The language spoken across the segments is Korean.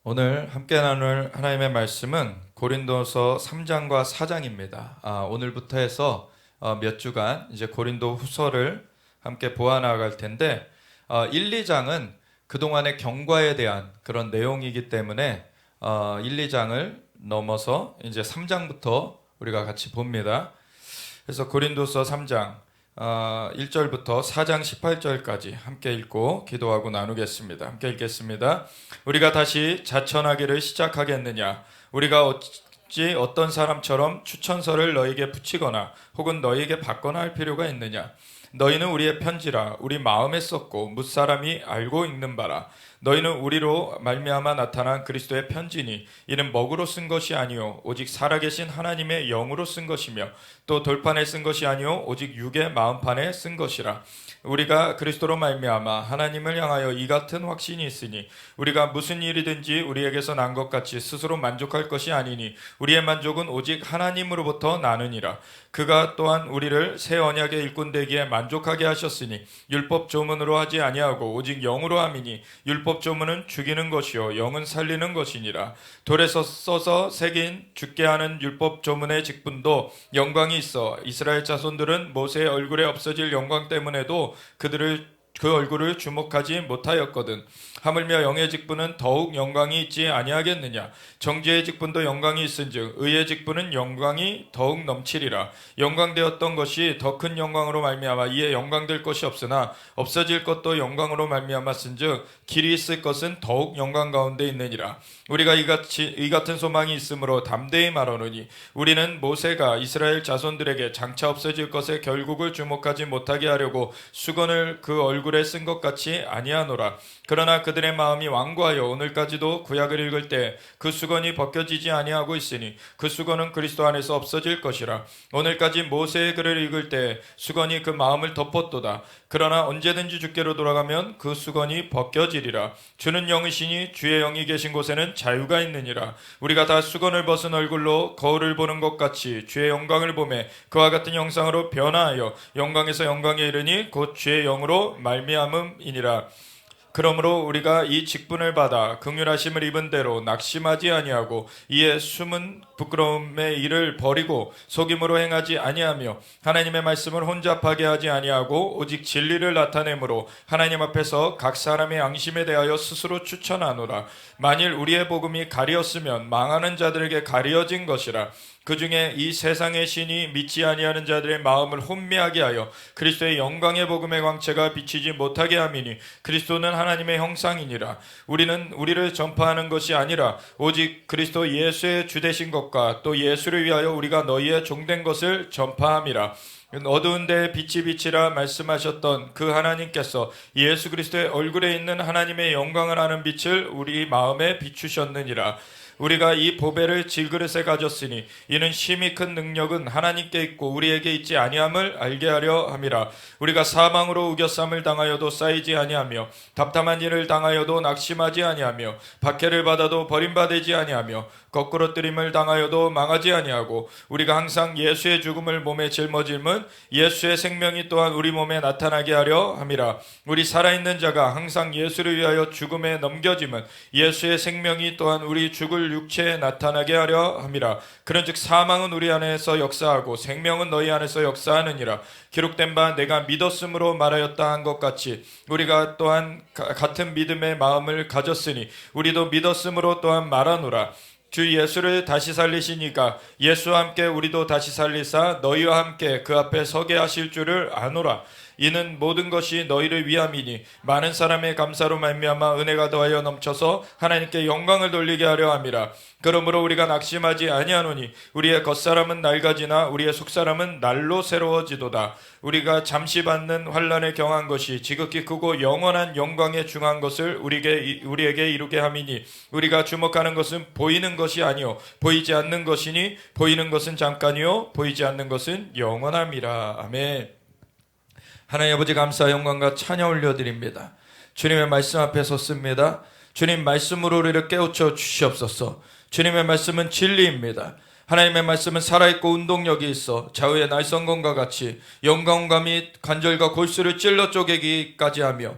오늘 함께 나눌 하나님의 말씀은 고린도서 3장과 4장입니다. 오늘부터 해서 몇 주간 이제 고린도 후서를 함께 보아 나갈 텐데 1, 2장은 그동안의 경과에 대한 그런 내용이기 때문에 1, 2장을 넘어서 이제 3장부터 우리가 같이 봅니다. 그래서 고린도서 3장 1절부터 4장 18절까지 함께 읽고 기도하고 나누겠습니다. 함께 읽겠습니다. 우리가 다시 자천하기를 시작하겠느냐? 우리가 어찌 어떤 사람처럼 추천서를 너에게 붙이거나 혹은 너에게 받거나 할 필요가 있느냐? 너희는 우리의 편지라 우리 마음에 썼고 뭇사람이 알고 읽는 바라. 너희는 우리로 말미암아 나타난 그리스도의 편지니 이는 먹으로 쓴 것이 아니요 오직 살아계신 하나님의 영으로 쓴 것이며 또 돌판에 쓴 것이 아니요 오직 육의 마음판에 쓴 것이라. 우리가 그리스도로 말미암아 하나님을 향하여 이 같은 확신이 있으니 우리가 무슨 일이든지 우리에게서 난 것 같이 스스로 만족할 것이 아니니 우리의 만족은 오직 하나님으로부터 나느니라. 그가 또한 우리를 새 언약의 일꾼 되기에 만족하게 하셨으니 율법 조문으로 하지 아니하고 오직 영으로 함이니 율법 조문은 죽이는 것이요 영은 살리는 것이니라. 돌에서 써서 새긴 죽게 하는 율법 조문의 직분도 영광이 있어 이스라엘 자손들은 모세의 얼굴에 없어질 영광 때문에도 그 얼굴을 주목하지 못하였거든. 하물며 영의 직분은 더욱 영광이 있지 아니하겠느냐? 정죄의 직분도 영광이 있은즉 의의 직분은 영광이 더욱 넘치리라. 영광되었던 것이 더 큰 영광으로 말미암아 이에 영광될 것이 없으나 없어질 것도 영광으로 말미암았은즉 길이 있을 것은 더욱 영광 가운데 있느니라. 우리가 이 같은 소망이 있으므로 담대히 말하노니 우리는 모세가 이스라엘 자손들에게 장차 없어질 것의 결국을 주목하지 못하게 하려고 수건을 그 얼굴에 쓴 것 같이 아니하노라. 그러나 그들의 마음이 완고하여 오늘까지도 구약을 읽을 때 그 수건이 벗겨지지 아니하고 있으니 그 수건은 그리스도 안에서 없어질 것이라. 오늘까지 모세의 글을 읽을 때 수건이 그 마음을 덮었도다. 그러나 언제든지 주께로 돌아가면 그 수건이 벗겨지리라. 주는 영이시니 주의 영이 계신 곳에는 자유가 있느니라. 우리가 다 수건을 벗은 얼굴로 거울을 보는 것 같이 주의 영광을 보매 그와 같은 형상으로 변화하여 영광에서 영광에 이르니 곧 주의 영으로 말미암음이니라. 그러므로 우리가 이 직분을 받아 긍휼하심을 입은 대로 낙심하지 아니하고 이에 숨은 부끄러움의 일을 버리고 속임으로 행하지 아니하며 하나님의 말씀을 혼잡하게 하지 아니하고 오직 진리를 나타내므로 하나님 앞에서 각 사람의 양심에 대하여 스스로 추천하노라. 만일 우리의 복음이 가리었으면 망하는 자들에게 가리어진 것이라. 그 중에 이 세상의 신이 믿지 아니하는 자들의 마음을 혼미하게 하여 그리스도의 영광의 복음의 광채가 비치지 못하게 함이니 그리스도는 하나님의 형상이니라. 우리는 우리를 전파하는 것이 아니라 오직 그리스도 예수의 주되신 것과 또 예수를 위하여 우리가 너희의 종된 것을 전파함이라. 어두운 데에 빛이 비치라 말씀하셨던 그 하나님께서 예수 그리스도의 얼굴에 있는 하나님의 영광을 아는 빛을 우리 마음에 비추셨느니라. 우리가 이 보배를 질그릇에 가졌으니 이는 심히 큰 능력은 하나님께 있고 우리에게 있지 아니함을 알게 하려 함이라. 우리가 사망으로 우겨쌈을 당하여도 쌓이지 아니하며 답답한 일을 당하여도 낙심하지 아니하며 박해를 받아도 버림받지 아니하며 거꾸로 뜨림을 당하여도 망하지 아니하고 우리가 항상 예수의 죽음을 몸에 짊어짐은 예수의 생명이 또한 우리 몸에 나타나게 하려 함이라. 우리 살아있는 자가 항상 예수를 위하여 죽음에 넘겨짐은 예수의 생명이 또한 우리 죽을 육체에 나타나게 하려 함이라. 그런즉 사망은 우리 안에서 역사하고 생명은 너희 안에서 역사하느니라. 기록된 바 내가 믿었으므로 말하였다 한 것 같이 우리가 또한 같은 믿음의 마음을 가졌으니 우리도 믿었으므로 또한 말하노라. 주 예수를 다시 살리시니까 예수와 함께 우리도 다시 살리사 너희와 함께 그 앞에 서게 하실 줄을 아노라. 이는 모든 것이 너희를 위함이니 많은 사람의 감사로 말미암아 은혜가 더하여 넘쳐서 하나님께 영광을 돌리게 하려 함이라. 그러므로 우리가 낙심하지 아니하노니 우리의 겉사람은 낡아지나 우리의 속사람은 날로 새로워지도다. 우리가 잠시 받는 환난에 경한 것이 지극히 크고 영원한 영광에 중한 것을 우리에게 이루게 함이니 우리가 주목하는 것은 보이는 것이 아니요 보이지 않는 것이니 보이는 것은 잠깐이요 보이지 않는 것은 영원함이라. 아멘. 하나님 아버지 감사 영광과 찬양 올려드립니다. 주님의 말씀 앞에 섰습니다. 주님 말씀으로 우리를 깨우쳐 주시옵소서. 주님의 말씀은 진리입니다. 하나님의 말씀은 살아있고 운동력이 있어 좌우의 날성검과 같이 영광과 및 관절과 골수를 찔러 쪼개기까지 하며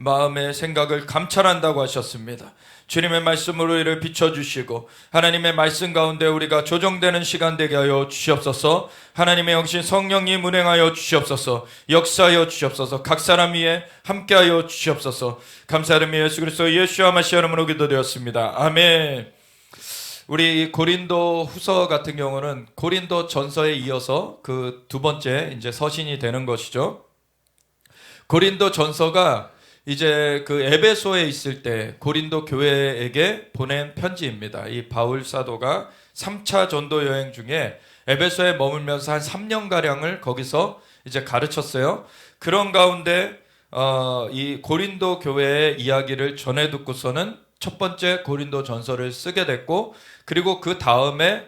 마음의 생각을 감찰한다고 하셨습니다. 주님의 말씀으로 이를 비춰주시고 하나님의 말씀 가운데 우리가 조정되는 시간 되게 하여 주시옵소서. 하나님의 영신 성령님 운행하여 주시옵소서. 역사하여 주시옵소서. 각 사람 위에 함께하여 주시옵소서. 감사드리며 예수 그리스도 예수와 마시아 이름으로 기도드렸습니다. 아멘. 우리 고린도 후서 같은 경우는 고린도 전서에 이어서 그 두 번째 이제 서신이 되는 것이죠. 고린도 전서가 이제 그 에베소에 있을 때 고린도 교회에게 보낸 편지입니다. 이 바울 사도가 3차 전도 여행 중에 에베소에 머물면서 한 3년가량을 거기서 이제 가르쳤어요. 그런 가운데 이 고린도 교회의 이야기를 전해 듣고서는 첫 번째 고린도 전서를 쓰게 됐고, 그리고 그 다음에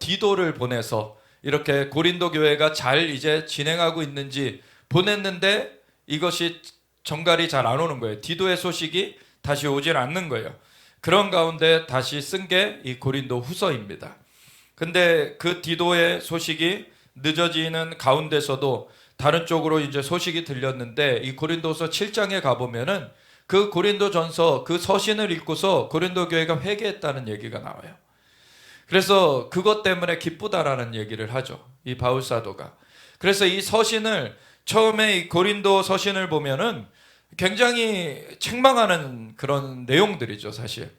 디도를 보내서 이렇게 고린도 교회가 잘 이제 진행하고 있는지 보냈는데 이것이 정갈이 잘 안 오는 거예요. 디도의 소식이 다시 오질 않는 거예요. 그런 가운데 다시 쓴 게 이 고린도 후서입니다. 근데 그 디도의 소식이 늦어지는 가운데서도 다른 쪽으로 이제 소식이 들렸는데, 이 고린도서 7장에 가보면은 그 고린도 전서 그 서신을 읽고서 고린도 교회가 회개했다는 얘기가 나와요. 그래서 그것 때문에 기쁘다라는 얘기를 하죠, 이 바울 사도가. 그래서 이 서신을 처음에 이 고린도 서신을 보면은 굉장히 책망하는 그런 내용들이죠, 사실.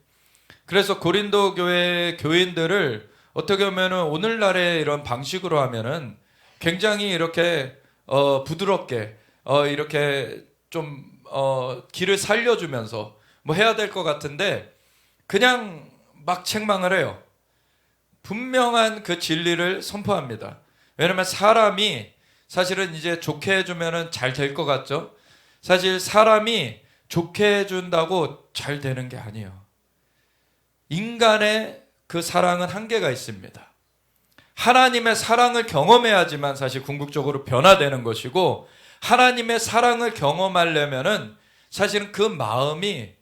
그래서 고린도 교회 교인들을 어떻게 보면은 오늘날의 이런 방식으로 하면은 굉장히 이렇게 부드럽게 이렇게 좀 길을 살려주면서 뭐 해야 될 것 같은데 그냥 막 책망을 해요. 분명한 그 진리를 선포합니다. 왜냐면 사람이 사실은 이제 좋게 해주면은 잘 될 것 같죠? 사실 사람이 좋게 해준다고 잘 되는 게 아니에요. 인간의 그 사랑은 한계가 있습니다. 하나님의 사랑을 경험해야지만 사실 궁극적으로 변화되는 것이고, 하나님의 사랑을 경험하려면은 사실은 그 마음이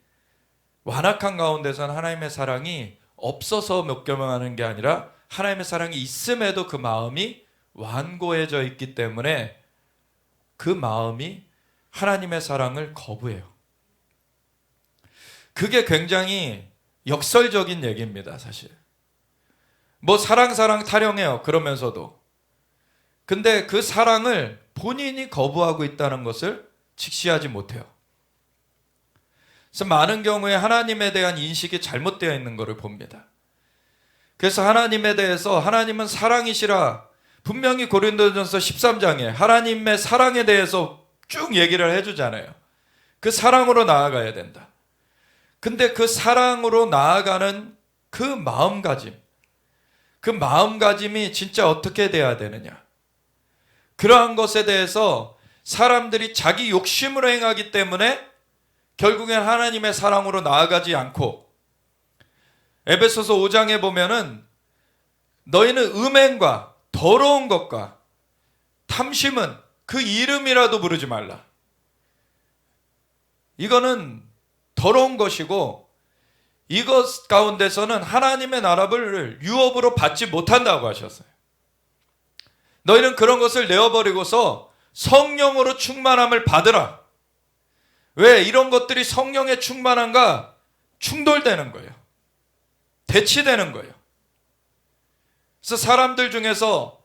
완악한 가운데서는 하나님의 사랑이 없어서 못 경험하는 게 아니라 하나님의 사랑이 있음에도 그 마음이 완고해져 있기 때문에 그 마음이 하나님의 사랑을 거부해요. 그게 굉장히 역설적인 얘기입니다, 사실. 뭐 사랑 타령해요, 그러면서도. 근데 그 사랑을 본인이 거부하고 있다는 것을 직시하지 못해요. 그래서 많은 경우에 하나님에 대한 인식이 잘못되어 있는 것을 봅니다. 그래서 하나님에 대해서 하나님은 사랑이시라 분명히 고린도전서 13장에 하나님의 사랑에 대해서 쭉 얘기를 해주잖아요. 그 사랑으로 나아가야 된다. 근데 그 사랑으로 나아가는 그 마음가짐이 진짜 어떻게 돼야 되느냐. 그러한 것에 대해서 사람들이 자기 욕심으로 행하기 때문에 결국엔 하나님의 사랑으로 나아가지 않고, 에베소서 5장에 보면은 너희는 음행과 더러운 것과 탐심은 그 이름이라도 부르지 말라. 이거는 더러운 것이고 이것 가운데서는 하나님의 나라를 유업으로 받지 못한다고 하셨어요. 너희는 그런 것을 내어버리고서 성령으로 충만함을 받으라. 왜 이런 것들이 성령의 충만함과 충돌되는 거예요. 대치되는 거예요. 그래서 사람들 중에서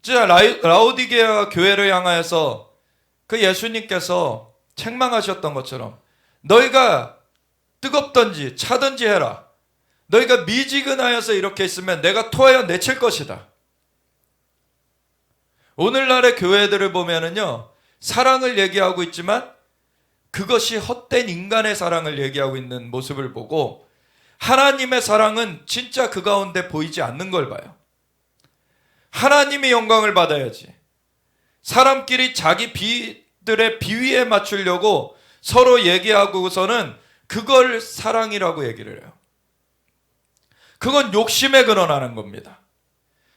진짜 라오디게아 교회를 향하여서 그 예수님께서 책망하셨던 것처럼 너희가 뜨겁든지 차든지 해라. 너희가 미지근하여서 이렇게 있으면 내가 토하여 내칠 것이다. 오늘날의 교회들을 보면은요, 사랑을 얘기하고 있지만 그것이 헛된 인간의 사랑을 얘기하고 있는 모습을 보고, 하나님의 사랑은 진짜 그 가운데 보이지 않는 걸 봐요. 하나님의 영광을 받아야지. 사람끼리 자기 비들의 비위에 맞추려고 서로 얘기하고서는 그걸 사랑이라고 얘기를 해요. 그건 욕심에 근원하는 겁니다.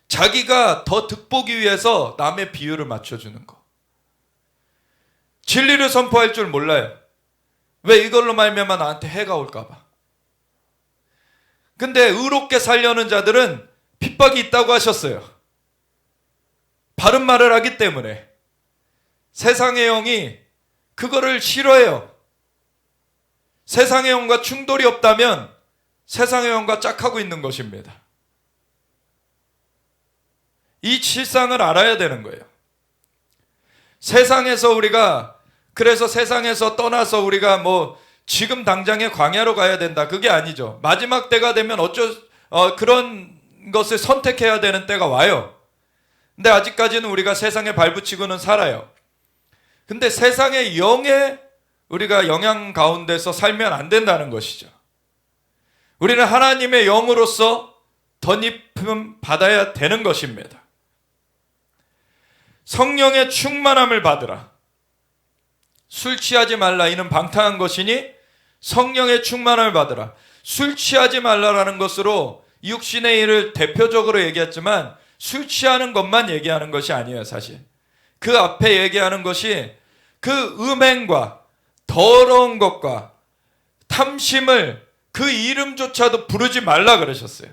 자기가 더 득보기 위해서 남의 비유를 맞춰주는 거. 진리를 선포할 줄 몰라요. 왜? 이걸로 말미암아 나한테 해가 올까 봐. 근데 의롭게 살려는 자들은 핍박이 있다고 하셨어요. 바른 말을 하기 때문에. 세상의 영이 그거를 싫어해요. 세상의 영과 충돌이 없다면 세상의 영과 짝하고 있는 것입니다. 이 실상을 알아야 되는 거예요. 세상에서 우리가, 그래서 세상에서 떠나서 우리가 지금 당장에 광야로 가야 된다, 그게 아니죠. 마지막 때가 되면 그런 것을 선택해야 되는 때가 와요. 근데 아직까지는 우리가 세상에 발붙이고는 살아요. 근데 세상의 영에 우리가 영향 가운데서 살면 안 된다는 것이죠. 우리는 하나님의 영으로서 덧입힘 받아야 되는 것입니다. 성령의 충만함을 받으라. 술 취하지 말라, 이는 방탕한 것이니 성령의 충만함을 받으라. 술 취하지 말라라는 것으로 육신의 일을 대표적으로 얘기했지만 술 취하는 것만 얘기하는 것이 아니에요. 사실 그 앞에 얘기하는 것이 그 음행과 더러운 것과 탐심을 그 이름조차도 부르지 말라 그러셨어요.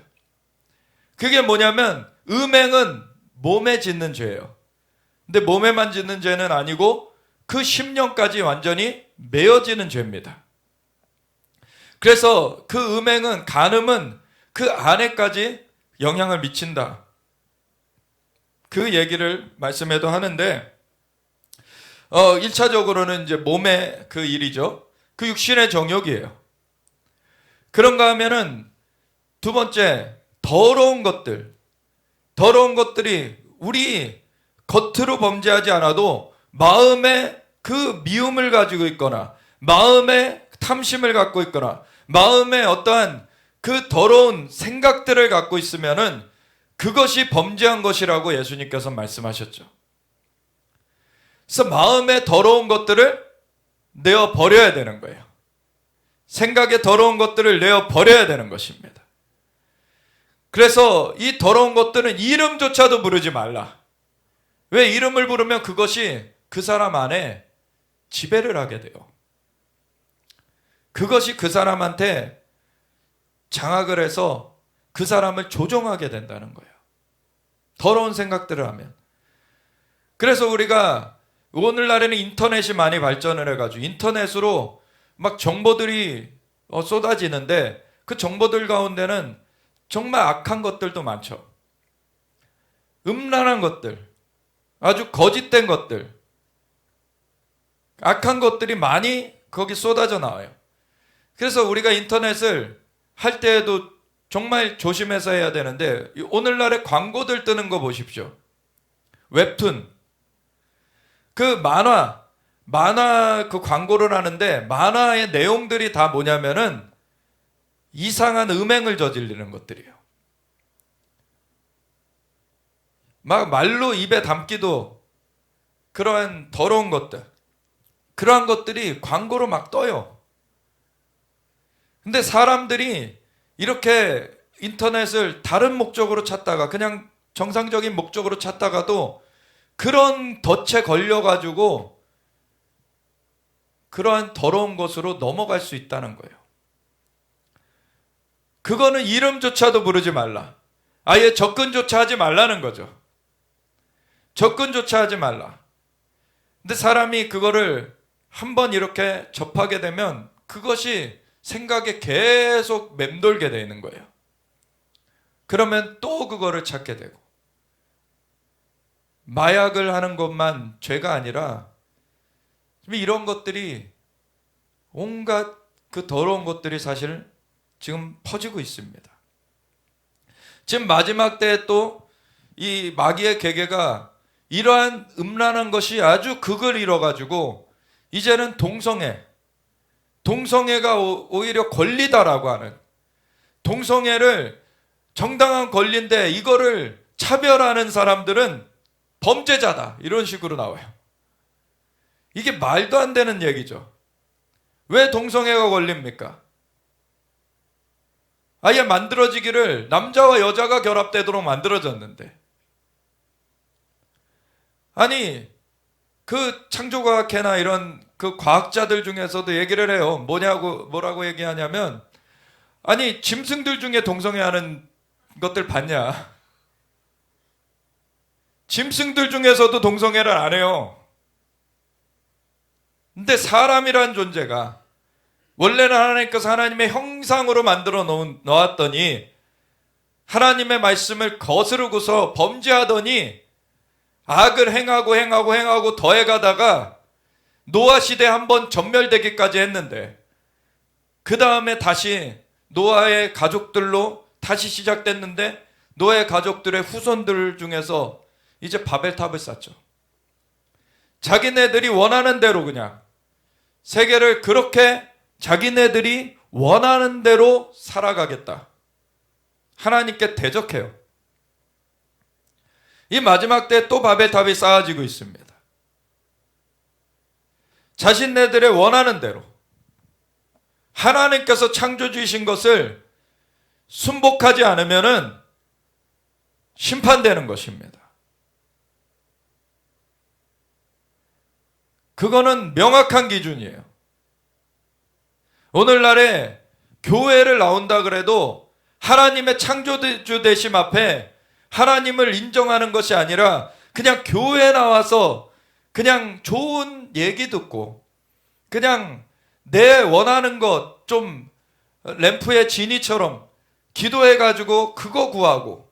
그게 뭐냐면 음행은 몸에 짓는 죄예요. 근데 몸에만 짓는 죄는 아니고 그 심령까지 완전히 메어지는 죄입니다. 그래서 그 음행은, 간음은 그 안에까지 영향을 미친다, 그 얘기를 말씀에도 하는데 1차적으로는 이제 몸의 그 일이죠. 그 육신의 정욕이에요. 그런가 하면은 두 번째, 더러운 것들이 우리 겉으로 범죄하지 않아도 마음에 그 미움을 가지고 있거나 마음에 탐심을 갖고 있거나 마음에 어떠한 그 더러운 생각들을 갖고 있으면은 그것이 범죄한 것이라고 예수님께서 말씀하셨죠. 그래서 마음에 더러운 것들을 내어 버려야 되는 거예요. 생각에 더러운 것들을 내어 버려야 되는 것입니다. 그래서 이 더러운 것들은 이름조차도 부르지 말라. 왜? 이름을 부르면 그것이 그 사람 안에 지배를 하게 돼요. 그것이 그 사람한테 장악을 해서 그 사람을 조종하게 된다는 거예요. 더러운 생각들을 하면. 그래서 우리가 오늘날에는 인터넷이 많이 발전을 해가지고 인터넷으로 막 정보들이 쏟아지는데 그 정보들 가운데는 정말 악한 것들도 많죠. 음란한 것들, 아주 거짓된 것들, 악한 것들이 많이 거기 쏟아져 나와요. 그래서 우리가 인터넷을 할 때에도 정말 조심해서 해야 되는데 오늘날에 광고들 뜨는 거 보십시오. 웹툰, 그 만화 그 광고를 하는데 만화의 내용들이 다 뭐냐면은 이상한 음행을 저지르는 것들이에요. 막 말로 입에 담기도 그러한 더러운 것들, 그러한 것들이 광고로 막 떠요. 근데 사람들이 이렇게 인터넷을 다른 목적으로 찾다가 그냥 정상적인 목적으로 찾다가도 그런 덫에 걸려가지고 그러한 더러운 것으로 넘어갈 수 있다는 거예요. 그거는 이름조차도 부르지 말라. 아예 접근조차 하지 말라는 거죠. 접근조차 하지 말라. 근데 사람이 그거를 한번 이렇게 접하게 되면 그것이 생각에 계속 맴돌게 되는 거예요. 그러면 또 그거를 찾게 되고, 마약을 하는 것만 죄가 아니라 이런 것들이 온갖 그 더러운 것들이 사실 지금 퍼지고 있습니다. 지금 마지막 때에 또 이 마귀의 계계가 이러한 음란한 것이 아주 극을 이뤄가지고 이제는 동성애가 오히려 권리다라고 하는, 동성애를 정당한 권리인데 이거를 차별하는 사람들은 범죄자다, 이런 식으로 나와요. 이게 말도 안 되는 얘기죠. 왜 동성애가 권리입니까? 아예 만들어지기를 남자와 여자가 결합되도록 만들어졌는데, 아니 그 창조과학회나 이런 그 과학자들 중에서도 얘기를 해요. 뭐라고 얘기하냐면, 아니 짐승들 중에 동성애하는 것들 봤냐? 짐승들 중에서도 동성애를 안 해요. 근데 사람이란 존재가 원래는 하나님께서 하나님의 형상으로 만들어 놓았더니 하나님의 말씀을 거스르고서 범죄하더니 악을 행하고 더해가다가 노아 시대 한번 전멸되기까지 했는데 그 다음에 다시 노아의 가족들로 다시 시작됐는데 노아의 가족들의 후손들 중에서 이제 바벨탑을 쌓죠. 자기네들이 원하는 대로 그냥 세계를 그렇게 자기네들이 원하는 대로 살아가겠다. 하나님께 대적해요. 이 마지막 때 또 바벨탑이 쌓아지고 있습니다. 자신네들의 원하는 대로 하나님께서 창조주이신 것을 순복하지 않으면은 심판되는 것입니다. 그거는 명확한 기준이에요. 오늘날에 교회를 나온다 그래도 하나님의 창조주 되심 앞에 하나님을 인정하는 것이 아니라 그냥 교회에 나와서 그냥 좋은 얘기 듣고 그냥 내 원하는 것 좀 램프의 지니처럼 기도해가지고 그거 구하고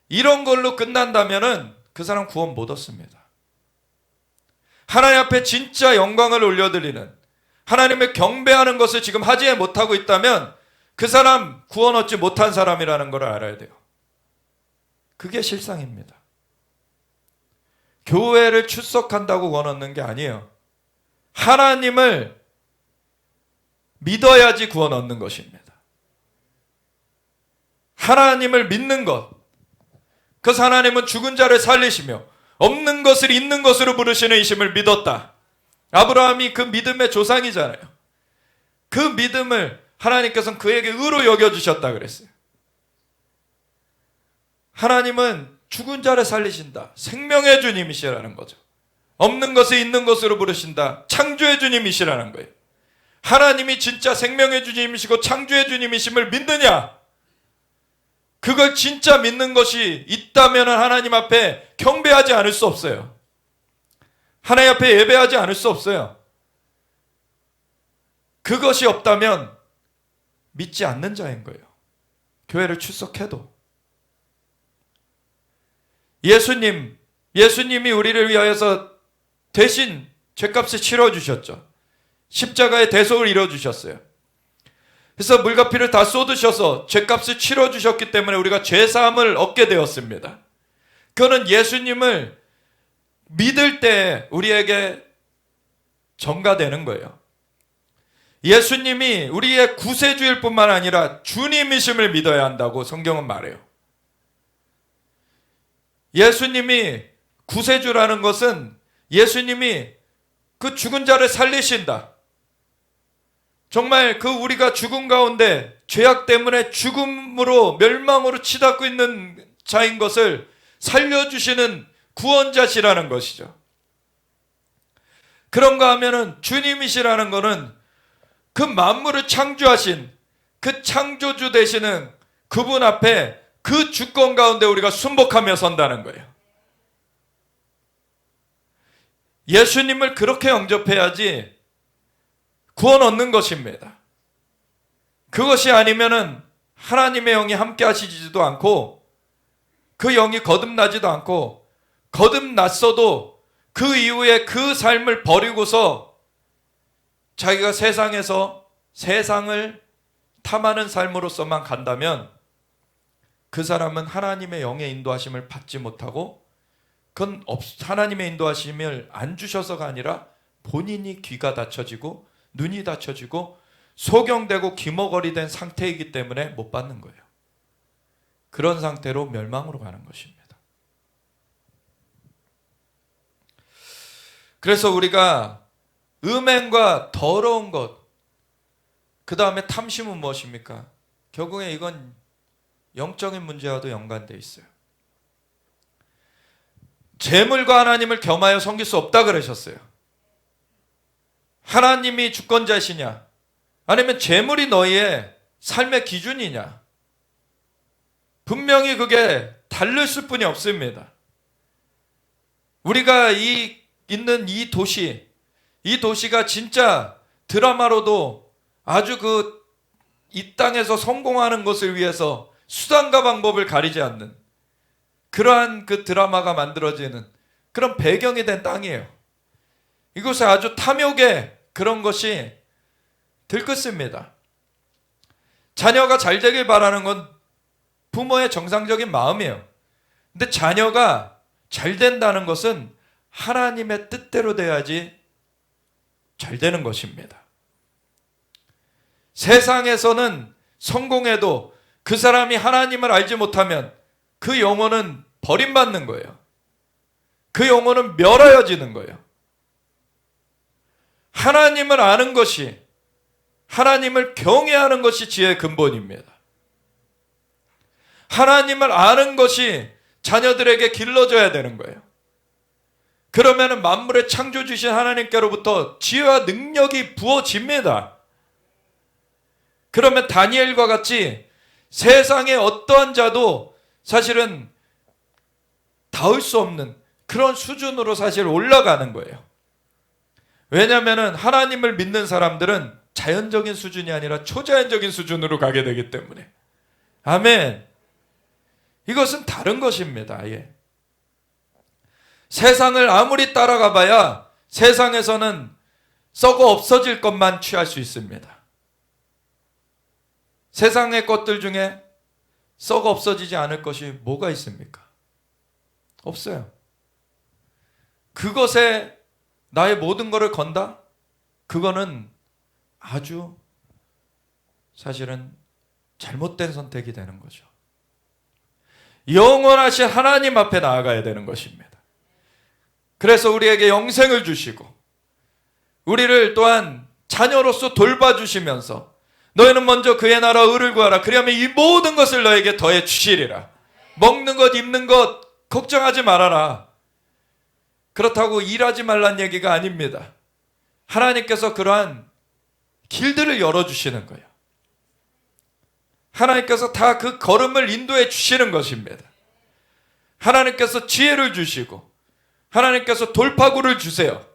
이런 걸로 끝난다면은 그 사람 구원 못 얻습니다. 하나님 앞에 진짜 영광을 올려드리는 하나님을 경배하는 것을 지금 하지 못하고 있다면 그 사람 구원 얻지 못한 사람이라는 걸 알아야 돼요. 그게 실상입니다. 교회를 출석한다고 구원 얻는 게 아니에요. 하나님을 믿어야지 구원 얻는 것입니다. 하나님을 믿는 것. 그래서 하나님은 죽은 자를 살리시며 없는 것을 있는 것으로 부르시는 이심을 믿었다. 아브라함이 그 믿음의 조상이잖아요. 그 믿음을 하나님께서는 그에게 의로 여겨주셨다 그랬어요. 하나님은 죽은 자를 살리신다. 생명의 주님이시라는 거죠. 없는 것을 있는 것으로 부르신다. 창조의 주님이시라는 거예요. 하나님이 진짜 생명의 주님이시고 창조의 주님이심을 믿느냐? 그걸 진짜 믿는 것이 있다면 하나님 앞에 경배하지 않을 수 없어요. 하나님 앞에 예배하지 않을 수 없어요. 그것이 없다면 믿지 않는 자인 거예요. 교회를 출석해도. 예수님이 우리를 위하여서 대신 죄값을 치러주셨죠. 십자가의 대속을 이뤄주셨어요. 그래서 물과 피를 다 쏟으셔서 죄값을 치러주셨기 때문에 우리가 죄사함을 얻게 되었습니다. 그거는 예수님을 믿을 때 우리에게 전가되는 거예요. 예수님이 우리의 구세주일 뿐만 아니라 주님이심을 믿어야 한다고 성경은 말해요. 예수님이 구세주라는 것은 예수님이 그 죽은 자를 살리신다. 정말 그 우리가 죽음 가운데 죄악 때문에 죽음으로 멸망으로 치닫고 있는 자인 것을 살려주시는 구원자시라는 것이죠. 그런가 하면은 주님이시라는 것은 그 만물을 창조하신 그 창조주 되시는 그분 앞에 그 주권 가운데 우리가 순복하며 선다는 거예요. 예수님을 그렇게 영접해야지 구원 얻는 것입니다. 그것이 아니면은 하나님의 영이 함께 하시지도 않고 그 영이 거듭나지도 않고 거듭났어도 그 이후에 그 삶을 버리고서 자기가 세상에서 세상을 탐하는 삶으로서만 간다면 그 사람은 하나님의 영의 인도하심을 받지 못하고 그건 하나님의 인도하심을 안 주셔서가 아니라 본인이 귀가 닫혀지고 눈이 닫혀지고 소경되고 기머거리 된 상태이기 때문에 못 받는 거예요. 그런 상태로 멸망으로 가는 것입니다. 그래서 우리가 음행과 더러운 것, 그 다음에 탐심은 무엇입니까? 결국에 이건 영적인 문제와도 연관되어 있어요. 재물과 하나님을 겸하여 섬길 수 없다 그러셨어요. 하나님이 주권자시냐? 아니면 재물이 너희의 삶의 기준이냐? 분명히 그게 다를 수뿐이 없습니다. 우리가 있는 이 도시가 진짜 드라마로도 아주 이 땅에서 성공하는 것을 위해서 수단과 방법을 가리지 않는 그러한 그 드라마가 만들어지는 그런 배경이 된 땅이에요. 이곳에 아주 탐욕의 그런 것이 들끓습니다. 자녀가 잘 되길 바라는 건 부모의 정상적인 마음이에요. 근데 자녀가 잘 된다는 것은 하나님의 뜻대로 돼야지 잘 되는 것입니다. 세상에서는 성공해도 그 사람이 하나님을 알지 못하면 그 영혼은 버림받는 거예요. 그 영혼은 멸하여지는 거예요. 하나님을 아는 것이, 하나님을 경외하는 것이 지혜의 근본입니다. 하나님을 아는 것이 자녀들에게 길러져야 되는 거예요. 그러면 만물의 창조주신 하나님께로부터 지혜와 능력이 부어집니다. 그러면 다니엘과 같이 세상의 어떠한 자도 사실은 닿을 수 없는 그런 수준으로 사실 올라가는 거예요. 왜냐하면 하나님을 믿는 사람들은 자연적인 수준이 아니라 초자연적인 수준으로 가게 되기 때문에. 아멘. 이것은 다른 것입니다. 아예. 세상을 아무리 따라가 봐야 세상에서는 썩어 없어질 것만 취할 수 있습니다. 세상의 것들 중에 썩어 없어지지 않을 것이 뭐가 있습니까? 없어요. 그것에 나의 모든 것을 건다? 그거는 아주 사실은 잘못된 선택이 되는 거죠. 영원하신 하나님 앞에 나아가야 되는 것입니다. 그래서 우리에게 영생을 주시고 우리를 또한 자녀로서 돌봐주시면서 너희는 먼저 그의 나라 의를 구하라. 그리하면 이 모든 것을 너에게 더해 주시리라. 먹는 것, 입는 것 걱정하지 말아라. 그렇다고 일하지 말란 얘기가 아닙니다. 하나님께서 그러한 길들을 열어주시는 거예요. 하나님께서 다 그 걸음을 인도해 주시는 것입니다. 하나님께서 지혜를 주시고 하나님께서 돌파구를 주세요.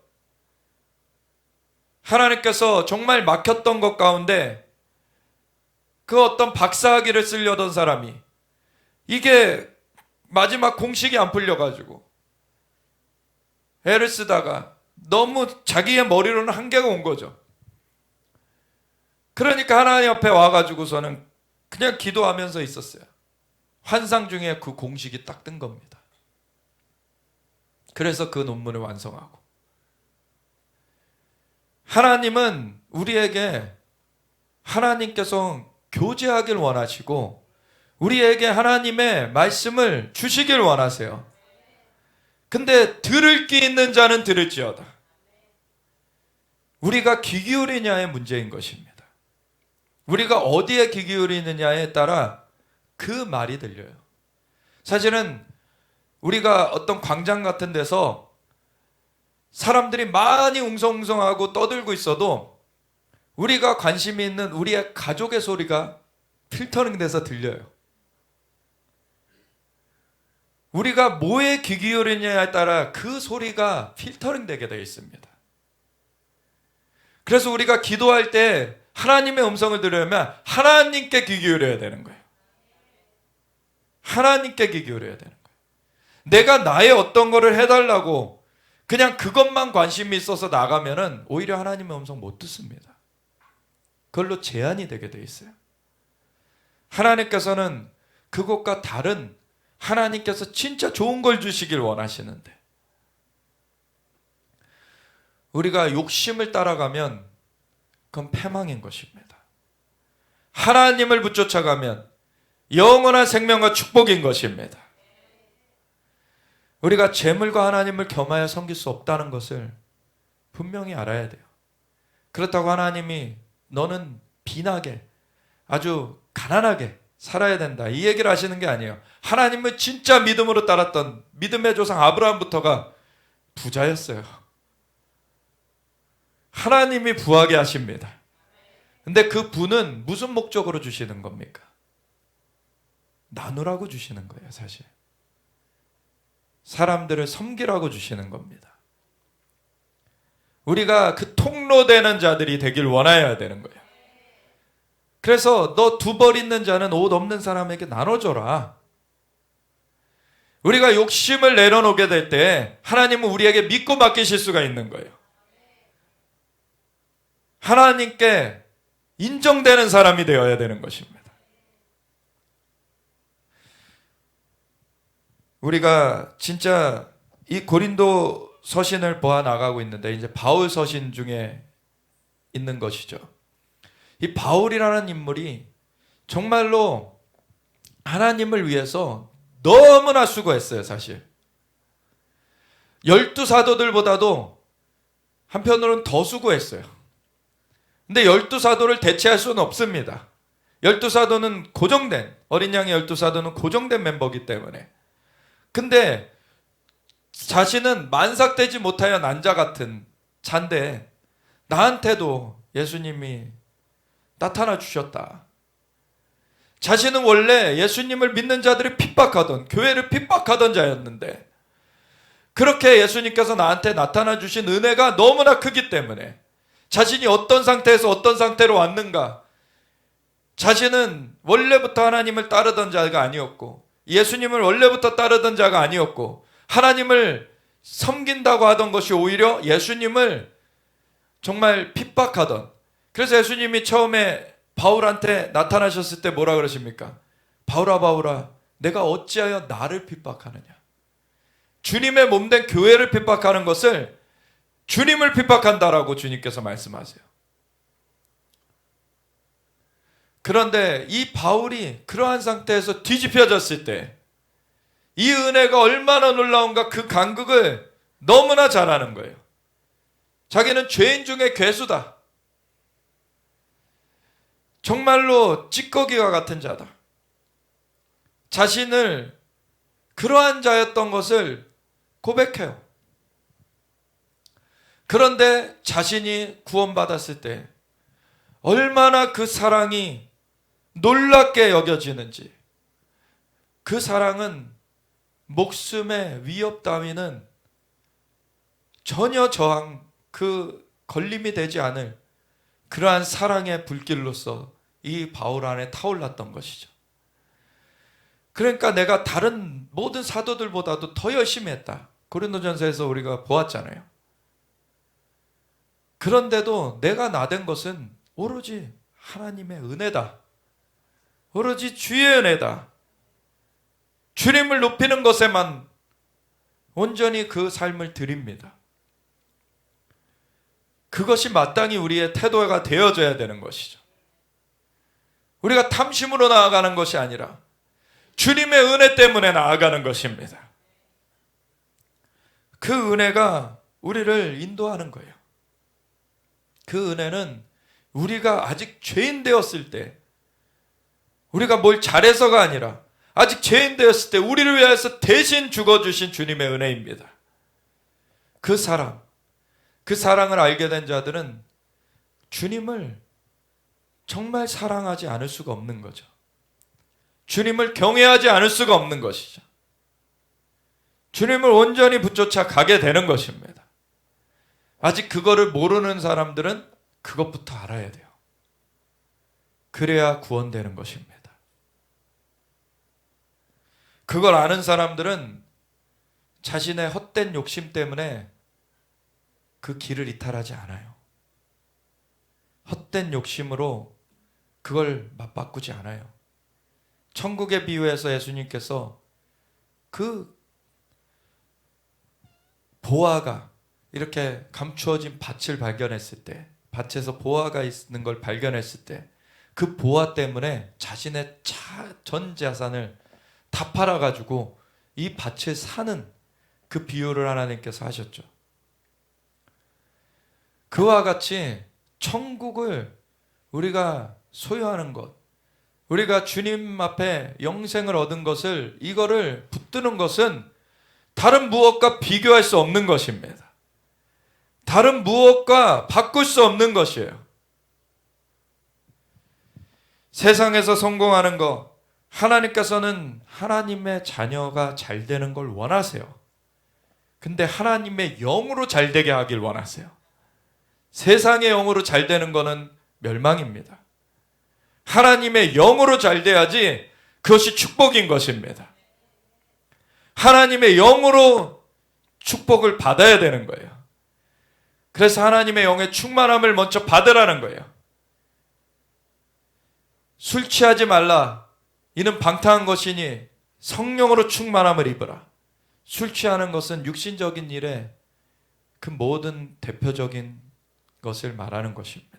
하나님께서 정말 막혔던 것 가운데 그 어떤 박사학위를 쓰려던 사람이 이게 마지막 공식이 안 풀려가지고 애를 쓰다가 너무 자기의 머리로는 한계가 온 거죠. 그러니까 하나님 앞에 와가지고서는 그냥 기도하면서 있었어요. 환상 중에 그 공식이 딱 뜬 겁니다. 그래서 그 논문을 완성하고. 하나님은 우리에게 하나님께서 교제하길 원하시고 우리에게 하나님의 말씀을 주시길 원하세요. 근데 들을 귀 있는 자는 들을지어다. 우리가 귀 기울이냐의 문제인 것입니다. 우리가 어디에 귀 기울이느냐에 따라 그 말이 들려요. 사실은 우리가 어떤 광장 같은 데서 사람들이 많이 웅성웅성하고 떠들고 있어도 우리가 관심이 있는 우리의 가족의 소리가 필터링 돼서 들려요. 우리가 뭐에 귀 기울이냐에 따라 그 소리가 필터링 되게 되어 있습니다. 그래서 우리가 기도할 때 하나님의 음성을 들으려면 하나님께 귀 기울여야 되는 거예요. 하나님께 귀 기울여야 되는 거예요. 내가 나의 어떤 거를 해달라고 그냥 그것만 관심이 있어서 나가면은 오히려 하나님의 음성 못 듣습니다. 그걸로 제한이 되게 돼 있어요. 하나님께서는 그것과 다른 하나님께서 진짜 좋은 걸 주시길 원하시는데 우리가 욕심을 따라가면 그건 패망인 것입니다. 하나님을 붙쫓아가면 영원한 생명과 축복인 것입니다. 우리가 재물과 하나님을 겸하여 섬길 수 없다는 것을 분명히 알아야 돼요. 그렇다고 하나님이 너는 빈하게 아주 가난하게 살아야 된다 이 얘기를 하시는 게 아니에요. 하나님을 진짜 믿음으로 따랐던 믿음의 조상 아브라함부터가 부자였어요. 하나님이 부하게 하십니다. 근데 그 부는 무슨 목적으로 주시는 겁니까? 나누라고 주시는 거예요. 사실 사람들을 섬기라고 주시는 겁니다. 우리가 그 통로되는 자들이 되길 원해야 되는 거예요. 그래서 너 두 벌 있는 자는 옷 없는 사람에게 나눠줘라. 우리가 욕심을 내려놓게 될 때 하나님은 우리에게 믿고 맡기실 수가 있는 거예요. 하나님께 인정되는 사람이 되어야 되는 것입니다. 우리가 진짜 이 고린도 서신을 보아 나가고 있는데 이제 바울 서신 중에 있는 것이죠. 이 바울이라는 인물이 정말로 하나님을 위해서 너무나 수고했어요, 사실. 12사도들보다도 한편으로는 더 수고했어요. 근데 12사도를 대체할 수는 없습니다. 12사도는 고정된, 어린 양의 12사도는 고정된 멤버이기 때문에. 근데 자신은 만삭되지 못하여 난자 같은 자인데 나한테도 예수님이 나타나 주셨다. 자신은 원래 예수님을 믿는 자들을 핍박하던, 교회를 핍박하던 자였는데 그렇게 예수님께서 나한테 나타나 주신 은혜가 너무나 크기 때문에 자신이 어떤 상태에서 어떤 상태로 왔는가, 자신은 원래부터 하나님을 따르던 자가 아니었고 예수님을 원래부터 따르던 자가 아니었고 하나님을 섬긴다고 하던 것이 오히려 예수님을 정말 핍박하던, 그래서 예수님이 처음에 바울한테 나타나셨을 때 뭐라 그러십니까? 바울아 바울아 내가 어찌하여 나를 핍박하느냐. 주님의 몸된 교회를 핍박하는 것을 주님을 핍박한다라고 주님께서 말씀하세요. 그런데 이 바울이 그러한 상태에서 뒤집혀졌을 때 이 은혜가 얼마나 놀라운가, 그 간극을 너무나 잘 아는 거예요. 자기는 죄인 중에 괴수다. 정말로 찌꺼기와 같은 자다. 자신을 그러한 자였던 것을 고백해요. 그런데 자신이 구원받았을 때 얼마나 그 사랑이 놀랍게 여겨지는지, 그 사랑은 목숨의 위협 따위는 전혀 그 걸림이 되지 않을 그러한 사랑의 불길로서 이 바울 안에 타올랐던 것이죠. 그러니까 내가 다른 모든 사도들보다도 더 열심히 했다. 고린도전서에서 우리가 보았잖아요. 그런데도 내가 나된 것은 오로지 하나님의 은혜다. 오로지 주의 은혜다. 주님을 높이는 것에만 온전히 그 삶을 드립니다. 그것이 마땅히 우리의 태도가 되어져야 되는 것이죠. 우리가 탐심으로 나아가는 것이 아니라 주님의 은혜 때문에 나아가는 것입니다. 그 은혜가 우리를 인도하는 거예요. 그 은혜는 우리가 아직 죄인 되었을 때, 우리가 뭘 잘해서가 아니라 아직 죄인 되었을 때 우리를 위해서 대신 죽어주신 주님의 은혜입니다. 그 사랑을 알게 된 자들은 주님을 정말 사랑하지 않을 수가 없는 거죠. 주님을 경외하지 않을 수가 없는 것이죠. 주님을 온전히 붙쫓아 가게 되는 것입니다. 아직 그거를 모르는 사람들은 그것부터 알아야 돼요. 그래야 구원되는 것입니다. 그걸 아는 사람들은 자신의 헛된 욕심 때문에 그 길을 이탈하지 않아요. 헛된 욕심으로 그걸 맞바꾸지 않아요. 천국의 비유에서 예수님께서 그 보화가 이렇게 감추어진 밭을 발견했을 때, 밭에서 보화가 있는 걸 발견했을 때 그 보화 때문에 자신의 전 재산을 다 팔아가지고 이 밭을 사는 그 비유를 하나님께서 하셨죠. 그와 같이 천국을 우리가 소유하는 것, 우리가 주님 앞에 영생을 얻은 것을, 이거를 붙드는 것은 다른 무엇과 비교할 수 없는 것입니다. 다른 무엇과 바꿀 수 없는 것이에요. 세상에서 성공하는 것, 하나님께서는 하나님의 자녀가 잘 되는 걸 원하세요. 근데 하나님의 영으로 잘 되게 하길 원하세요. 세상의 영으로 잘 되는 것은 멸망입니다. 하나님의 영으로 잘 돼야지 그것이 축복인 것입니다. 하나님의 영으로 축복을 받아야 되는 거예요. 그래서 하나님의 영의 충만함을 먼저 받으라는 거예요. 술 취하지 말라. 이는 방탕한 것이니 성령으로 충만함을 입으라. 술 취하는 것은 육신적인 일에 그 모든 대표적인 것을 말하는 것입니다.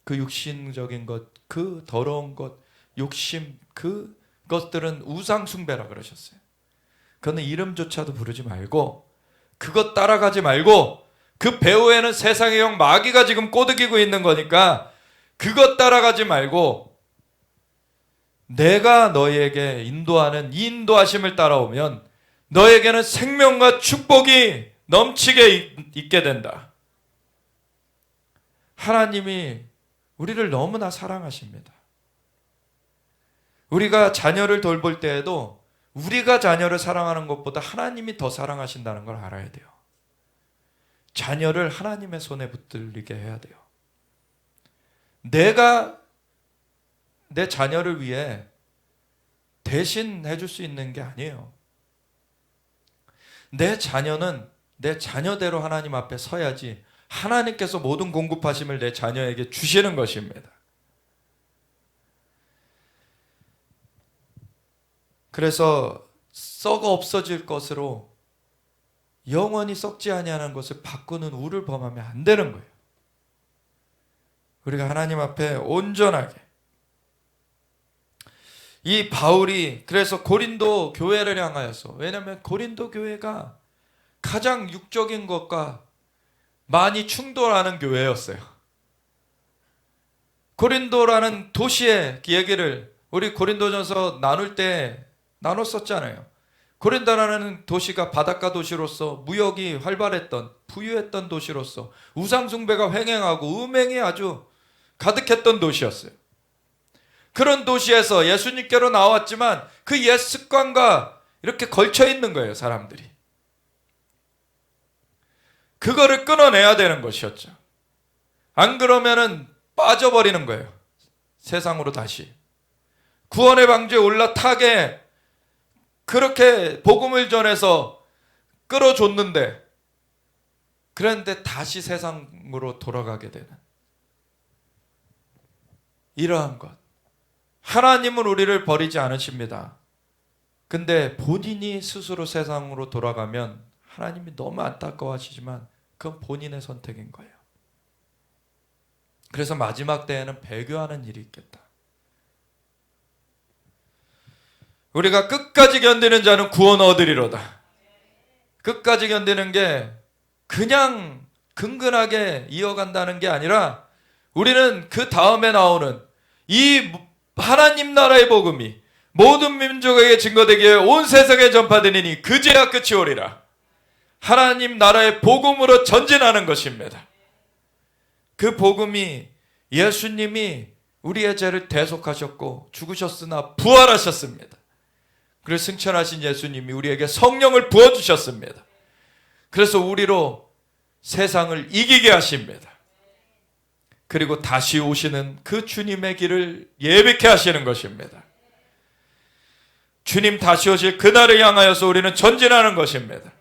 그 육신적인 것, 그 더러운 것, 욕심, 그 것들은 우상 숭배라 그러셨어요. 그거는 이름조차도 부르지 말고, 그것 따라가지 말고, 그 배후에는 세상의 영 마귀가 지금 꼬드기고 있는 거니까 그것 따라가지 말고 내가 너희에게 인도하는 이 인도하심을 따라오면 너에게는 생명과 축복이 넘치게 있게 된다. 하나님이 우리를 너무나 사랑하십니다. 우리가 자녀를 돌볼 때에도 우리가 자녀를 사랑하는 것보다 하나님이 더 사랑하신다는 걸 알아야 돼요. 자녀를 하나님의 손에 붙들리게 해야 돼요. 내가 내 자녀를 위해 대신 해줄 수 있는 게 아니에요. 내 자녀는 내 자녀대로 하나님 앞에 서야지 하나님께서 모든 공급하심을 내 자녀에게 주시는 것입니다. 그래서 썩어 없어질 것으로 영원히 썩지 아니하는 것을 바꾸는 우를 범하면 안 되는 거예요. 우리가 하나님 앞에 온전하게. 이 바울이 그래서 고린도 교회를 향하여서, 왜냐하면 고린도 교회가 가장 육적인 것과 많이 충돌하는 교회였어요. 고린도라는 도시의 얘기를 우리 고린도전서 나눌 때 나눴었잖아요. 고린도라는 도시가 바닷가 도시로서 무역이 활발했던, 부유했던 도시로서 우상 숭배가 횡행하고 음행이 아주 가득했던 도시였어요. 그런 도시에서 예수님께로 나왔지만 그 옛 습관과 이렇게 걸쳐 있는 거예요, 사람들이. 그거를 끊어내야 되는 것이었죠. 안 그러면은 빠져버리는 거예요, 세상으로 다시. 구원의 방주에 올라타게 그렇게 복음을 전해서 끌어줬는데, 그런데 다시 세상으로 돌아가게 되는 이러한 것. 하나님은 우리를 버리지 않으십니다. 근데 본인이 스스로 세상으로 돌아가면 하나님이 너무 안타까워하시지만 그건 본인의 선택인 거예요. 그래서 마지막 때에는 배교하는 일이 있겠다. 우리가 끝까지 견디는 자는 구원 얻으리로다. 끝까지 견디는 게 그냥 근근하게 이어간다는 게 아니라 우리는 그 다음에 나오는 이 하나님 나라의 복음이 모든 민족에게 증거되기에 온 세상에 전파되리니 그제야 끝이 오리라. 하나님 나라의 복음으로 전진하는 것입니다. 그 복음이 예수님이 우리의 죄를 대속하셨고 죽으셨으나 부활하셨습니다. 그래서 승천하신 예수님이 우리에게 성령을 부어주셨습니다. 그래서 우리로 세상을 이기게 하십니다. 그리고 다시 오시는 그 주님의 길을 예비케 하시는 것입니다. 주님 다시 오실 그날을 향하여서 우리는 전진하는 것입니다.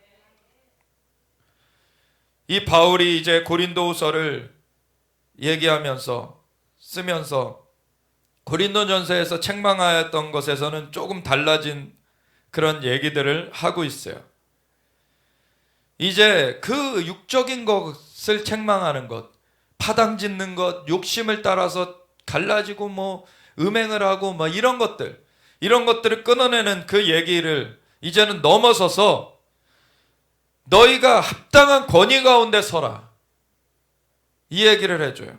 이 바울이 이제 고린도후서를 얘기하면서 쓰면서 고린도전서에서 책망하였던 것에서는 조금 달라진 그런 얘기들을 하고 있어요. 이제 그 육적인 것을 책망하는 것, 파당 짓는 것, 욕심을 따라서 갈라지고 음행을 하고 이런 것들을 끊어내는 그 얘기를 이제는 넘어서서 너희가 합당한 권위 가운데 서라, 이 얘기를 해줘요.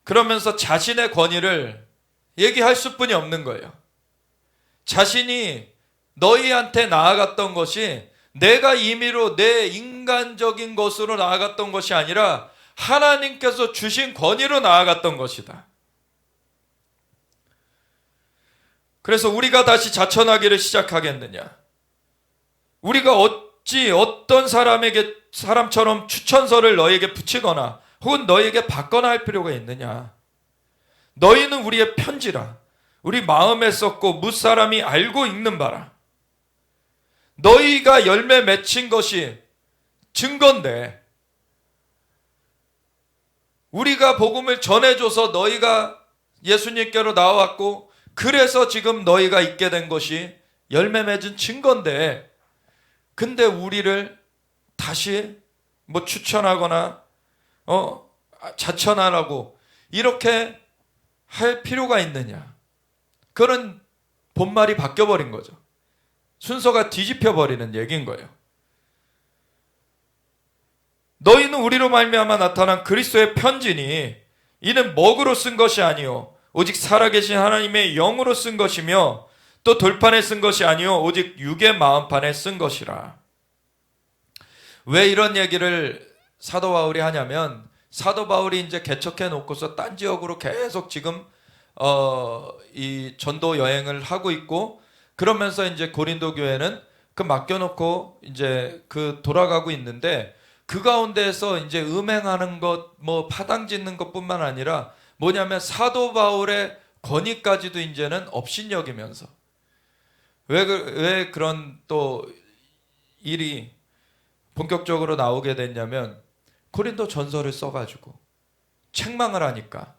그러면서 자신의 권위를 얘기할 수뿐이 없는 거예요. 자신이 너희한테 나아갔던 것이 내가 임의로 내 인간적인 것으로 나아갔던 것이 아니라 하나님께서 주신 권위로 나아갔던 것이다. 그래서 우리가 다시 자천하기를 시작하겠느냐? 우리가 어찌 어떤 사람처럼 추천서를 너에게 붙이거나 혹은 너에게 받거나 할 필요가 있느냐? 너희는 우리의 편지라. 우리 마음에 썼고 무사람이 알고 읽는 바라. 너희가 열매 맺힌 것이 증거인데, 우리가 복음을 전해줘서 너희가 예수님께로 나왔고, 그래서 지금 너희가 있게 된 것이 열매 맺은 증거인데, 근데 우리를 다시 뭐 추천하거나 자천하라고 이렇게 할 필요가 있느냐. 그런 본말이 바뀌어버린 거죠. 순서가 뒤집혀버리는 얘기인 거예요. 너희는 우리로 말미암아 나타난 그리스도의 편지니 이는 먹으로 쓴 것이 아니요 오직 살아계신 하나님의 영으로 쓴 것이며 또 돌판에 쓴 것이 아니요 오직 육의 마음판에 쓴 것이라. 왜 이런 얘기를 사도 바울이 하냐면, 사도 바울이 이제 개척해 놓고서 딴 지역으로 계속 지금 이 전도 여행을 하고 있고, 그러면서 이제 고린도 교회는 그 맡겨놓고 이제 그 돌아가고 있는데, 그 가운데에서 이제 음행하는 것, 뭐 파당 짓는 것뿐만 아니라 뭐냐면 사도 바울의 권위까지도 이제는 업신여기면서, 왜 그런 또 일이 본격적으로 나오게 됐냐면, 고린도 전서를 써가지고 책망을 하니까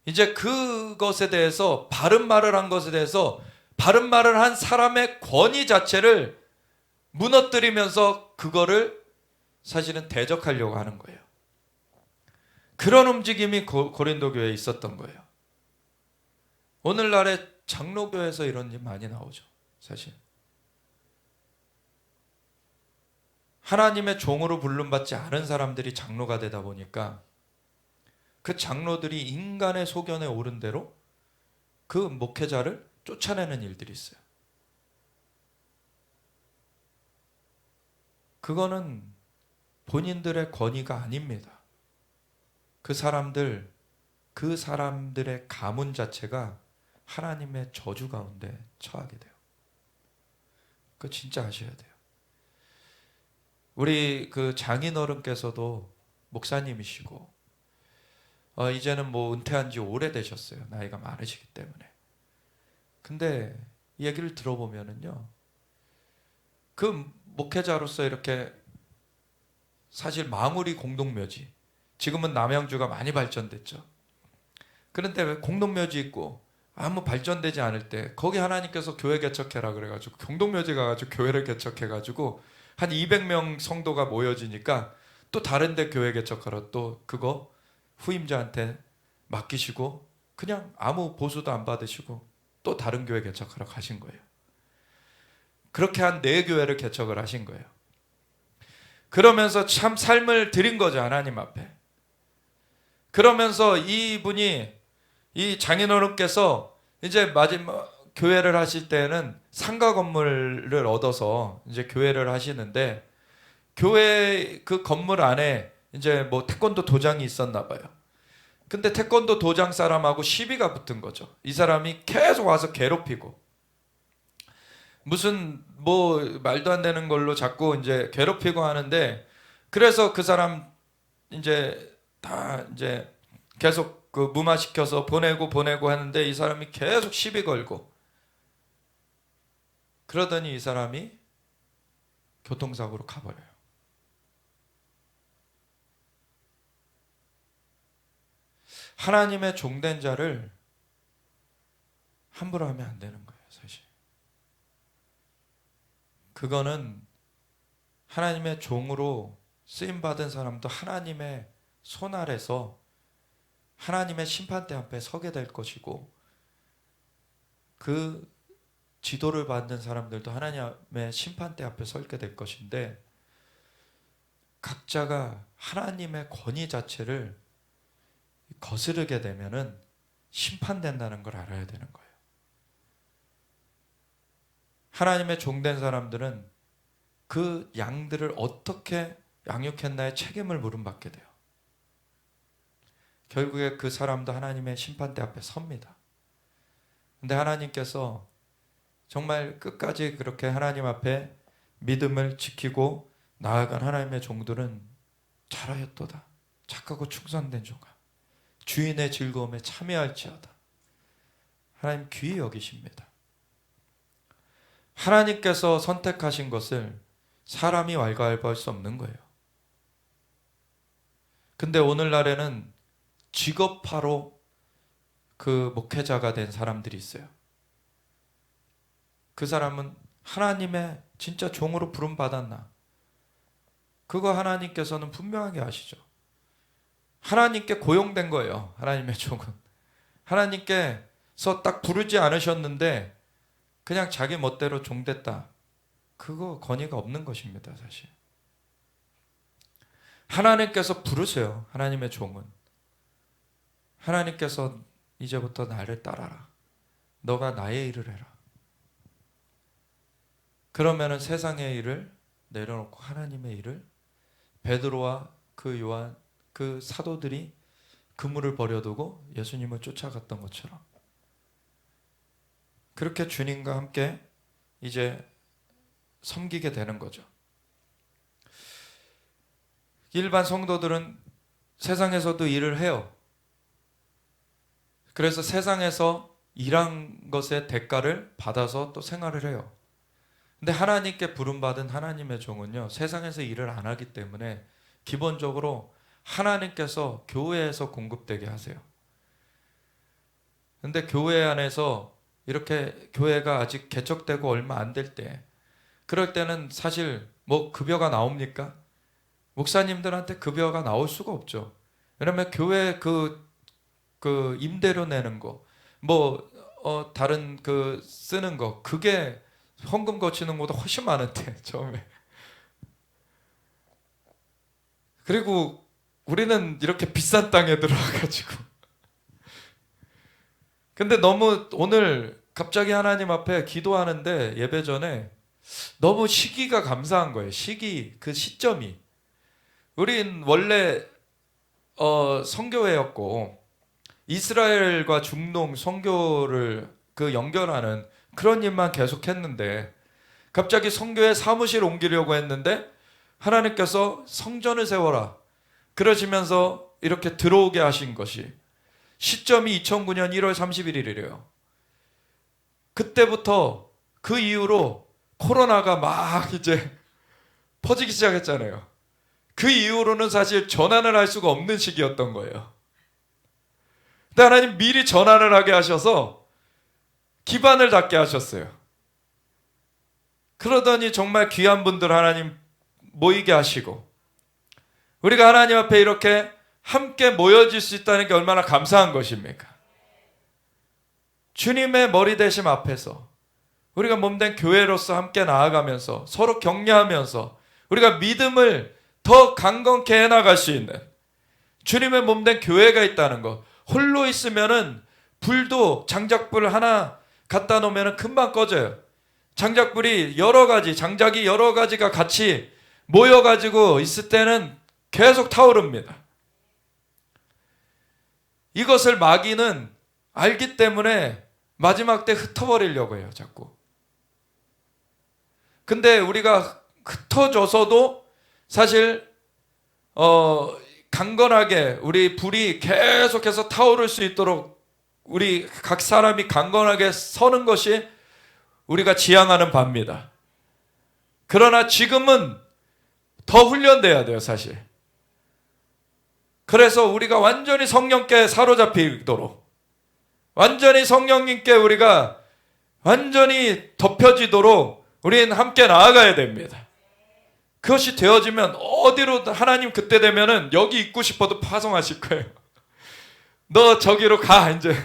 이제 그것에 대해서 바른 말을 한 것에 대해서 바른 말을 한 사람의 권위 자체를 무너뜨리면서 그거를 사실은 대적하려고 하는 거예요. 그런 움직임이 고린도 교회에 있었던 거예요. 오늘날의 장로교회에서 이런 일 많이 나오죠. 사실 하나님의 종으로 부름받지 않은 사람들이 장로가 되다 보니까 그 장로들이 인간의 소견에 오른 대로 그 목회자를 쫓아내는 일들이 있어요. 그거는 본인들의 권위가 아닙니다. 그 사람들의 가문 자체가 하나님의 저주 가운데 처하게 돼요. 그거 진짜 아셔야 돼요. 우리 그 장인어른께서도 목사님이시고 이제는 뭐 은퇴한 지 오래되셨어요. 나이가 많으시기 때문에. 근데 이 얘기를 들어보면은요, 그 목회자로서 이렇게 사실 마무리 공동묘지, 지금은 남양주가 많이 발전됐죠. 그런데 왜 공동묘지 있고 아무 발전되지 않을 때 거기 하나님께서 교회 개척해라 그래가지고 공동묘지 가가지고 교회를 개척해가지고 한 200명 성도가 모여지니까 또 다른 데 교회 개척하러 또 그거 후임자한테 맡기시고 그냥 아무 보수도 안 받으시고 또 다른 교회 개척하러 가신 거예요. 그렇게 한 4교회를 개척을 하신 거예요. 그러면서 참 삶을 드린 거죠, 하나님 앞에. 그러면서 이분이, 이 장인어른께서 이제 마지막 교회를 하실 때는 상가 건물을 얻어서 이제 교회를 하시는데, 교회 그 건물 안에 이제 뭐 태권도 도장이 있었나 봐요. 근데 태권도 도장 사람하고 시비가 붙은 거죠. 이 사람이 계속 와서 괴롭히고 무슨 뭐 말도 안 되는 걸로 자꾸 이제 괴롭히고 하는데, 그래서 그 사람 이제 다 이제 계속 그 무마시켜서 보내고 하는데 이 사람이 계속 시비 걸고, 그러더니 이 사람이 교통사고로 가버려요. 하나님의 종된 자를 함부로 하면 안 되는 거예요, 사실. 그거는 하나님의 종으로 쓰임받은 사람도 하나님의 손 아래서 하나님의 심판대 앞에 서게 될 것이고, 그 지도를 받는 사람들도 하나님의 심판대 앞에 서게 될 것인데, 각자가 하나님의 권위 자체를 거스르게 되면은 심판된다는 걸 알아야 되는 거예요. 하나님의 종된 사람들은 그 양들을 어떻게 양육했나의 책임을 물음받게 돼요. 결국에 그 사람도 하나님의 심판대 앞에 섭니다. 근데 하나님께서 정말 끝까지 그렇게 하나님 앞에 믿음을 지키고 나아간 하나님의 종들은 잘하였도다, 착하고 충성된 종아, 주인의 즐거움에 참여할지어다. 하나님 귀히 여기십니다. 하나님께서 선택하신 것을 사람이 왈가왈부할 수 없는 거예요. 근데 오늘날에는 직업화로 그 목회자가 된 사람들이 있어요. 그 사람은 하나님의 진짜 종으로 부름 받았나? 그거 하나님께서는 분명하게 아시죠. 하나님께 고용된 거예요. 하나님의 종은. 하나님께서 딱 부르지 않으셨는데 그냥 자기 멋대로 종됐다. 그거 권위가 없는 것입니다, 사실. 하나님께서 부르세요. 하나님의 종은. 하나님께서 이제부터 나를 따라라. 너가 나의 일을 해라. 그러면은 세상의 일을 내려놓고 하나님의 일을, 베드로와 그 요한, 그 사도들이 그물을 버려두고 예수님을 쫓아갔던 것처럼 그렇게 주님과 함께 이제 섬기게 되는 거죠. 일반 성도들은 세상에서도 일을 해요. 그래서 세상에서 일한 것의 대가를 받아서 또 생활을 해요. 근데 하나님께 부름받은 하나님의 종은요, 세상에서 일을 안 하기 때문에 기본적으로 하나님께서 교회에서 공급되게 하세요. 근데 교회 안에서 이렇게 교회가 아직 개척되고 얼마 안 될 때, 그럴 때는 사실 뭐 급여가 나옵니까? 목사님들한테 급여가 나올 수가 없죠. 왜냐면 교회 그 임대료 내는 거, 다른 쓰는 거, 그게 헌금 거치는 것보다 훨씬 많은데, 처음에. 그리고 우리는 이렇게 비싼 땅에 들어와가지고. 근데 너무 오늘 갑자기 하나님 앞에 기도하는데 예배 전에 너무 시기가 감사한 거예요. 그 시점이. 우린 원래 선교회였고 이스라엘과 중동 선교를 연결하는 그런 일만 계속했는데 갑자기 선교회 사무실 옮기려고 했는데 하나님께서 성전을 세워라 그러시면서 이렇게 들어오게 하신 것이 시점이 2009년 1월 31일이래요. 그때부터 그 이후로 코로나가 막 이제 퍼지기 시작했잖아요. 그 이후로는 사실 전환을 할 수가 없는 시기였던 거예요. 근데 하나님 미리 전환을 하게 하셔서 기반을 닦게 하셨어요. 그러더니 정말 귀한 분들 하나님 모이게 하시고 우리가 하나님 앞에 이렇게 함께 모여질 수 있다는 게 얼마나 감사한 것입니까? 주님의 머리 되심 앞에서 우리가 몸된 교회로서 함께 나아가면서 서로 격려하면서 우리가 믿음을 더 강건케 해나갈 수 있는 주님의 몸된 교회가 있다는 것. 홀로 있으면은 불도 장작불 하나 갖다 놓으면 금방 꺼져요. 장작불이 장작이 여러 가지가 같이 모여가지고 있을 때는 계속 타오릅니다. 이것을 마귀는 알기 때문에 마지막 때 흩어버리려고 해요, 자꾸. 근데 우리가 흩어져서도 사실 강건하게 우리 불이 계속해서 타오를 수 있도록 우리 각 사람이 강건하게 서는 것이 우리가 지향하는 바입니다. 그러나 지금은 더 훈련돼야 돼요, 사실. 그래서 우리가 완전히 성령께 사로잡히도록 완전히 성령님께 우리가 완전히 덮여지도록 우리는 함께 나아가야 됩니다. 그것이 되어지면 어디로 하나님 그때 되면은 여기 있고 싶어도 파송하실 거예요. 너 저기로 가 이제.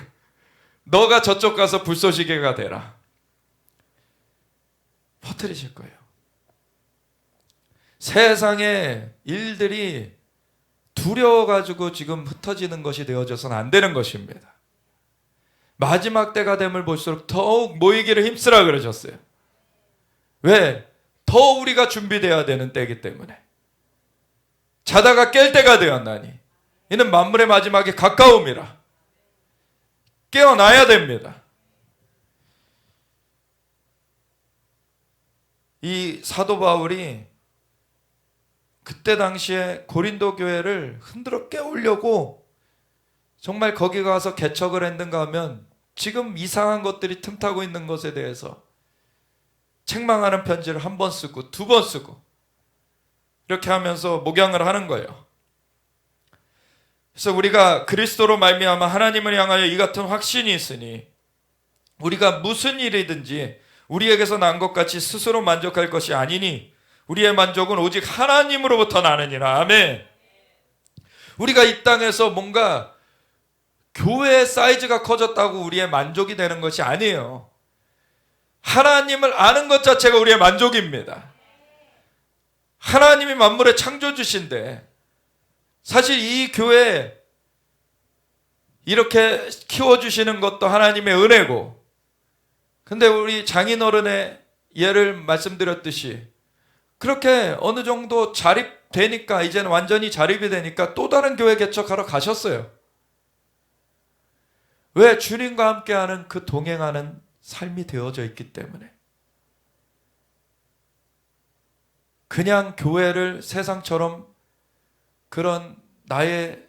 너가 저쪽 가서 불쏘시개가 되라. 퍼뜨리실 거예요. 세상의 일들이 두려워가지고 지금 흩어지는 것이 되어져서는 안 되는 것입니다. 마지막 때가 됨을 볼수록 더욱 모이기를 힘쓰라 그러셨어요. 왜? 더 우리가 준비되어야 되는 때이기 때문에. 자다가 깰 때가 되었나니 이는 만물의 마지막에 가까움이라. 깨어나야 됩니다. 이 사도 바울이 그때 당시에 고린도 교회를 흔들어 깨우려고 정말 거기 가서 개척을 했는가 하면 지금 이상한 것들이 틈타고 있는 것에 대해서 책망하는 편지를 한 번 쓰고 두 번 쓰고 이렇게 하면서 목양을 하는 거예요. 그래서 우리가 그리스도로 말미암아 하나님을 향하여 이 같은 확신이 있으니 우리가 무슨 일이든지 우리에게서 난 것 같이 스스로 만족할 것이 아니니 우리의 만족은 오직 하나님으로부터 나느니라. 아멘. 우리가 이 땅에서 뭔가 교회의 사이즈가 커졌다고 우리의 만족이 되는 것이 아니에요. 하나님을 아는 것 자체가 우리의 만족입니다. 하나님이 만물의 창조주신데 사실 이 교회 이렇게 키워주시는 것도 하나님의 은혜고, 근데 우리 장인어른의 예를 말씀드렸듯이 그렇게 어느 정도 자립되니까, 이제는 완전히 자립이 되니까 또 다른 교회 개척하러 가셨어요. 왜? 주님과 함께하는 그 동행하는 삶이 되어져 있기 때문에. 그냥 교회를 세상처럼 그런 나의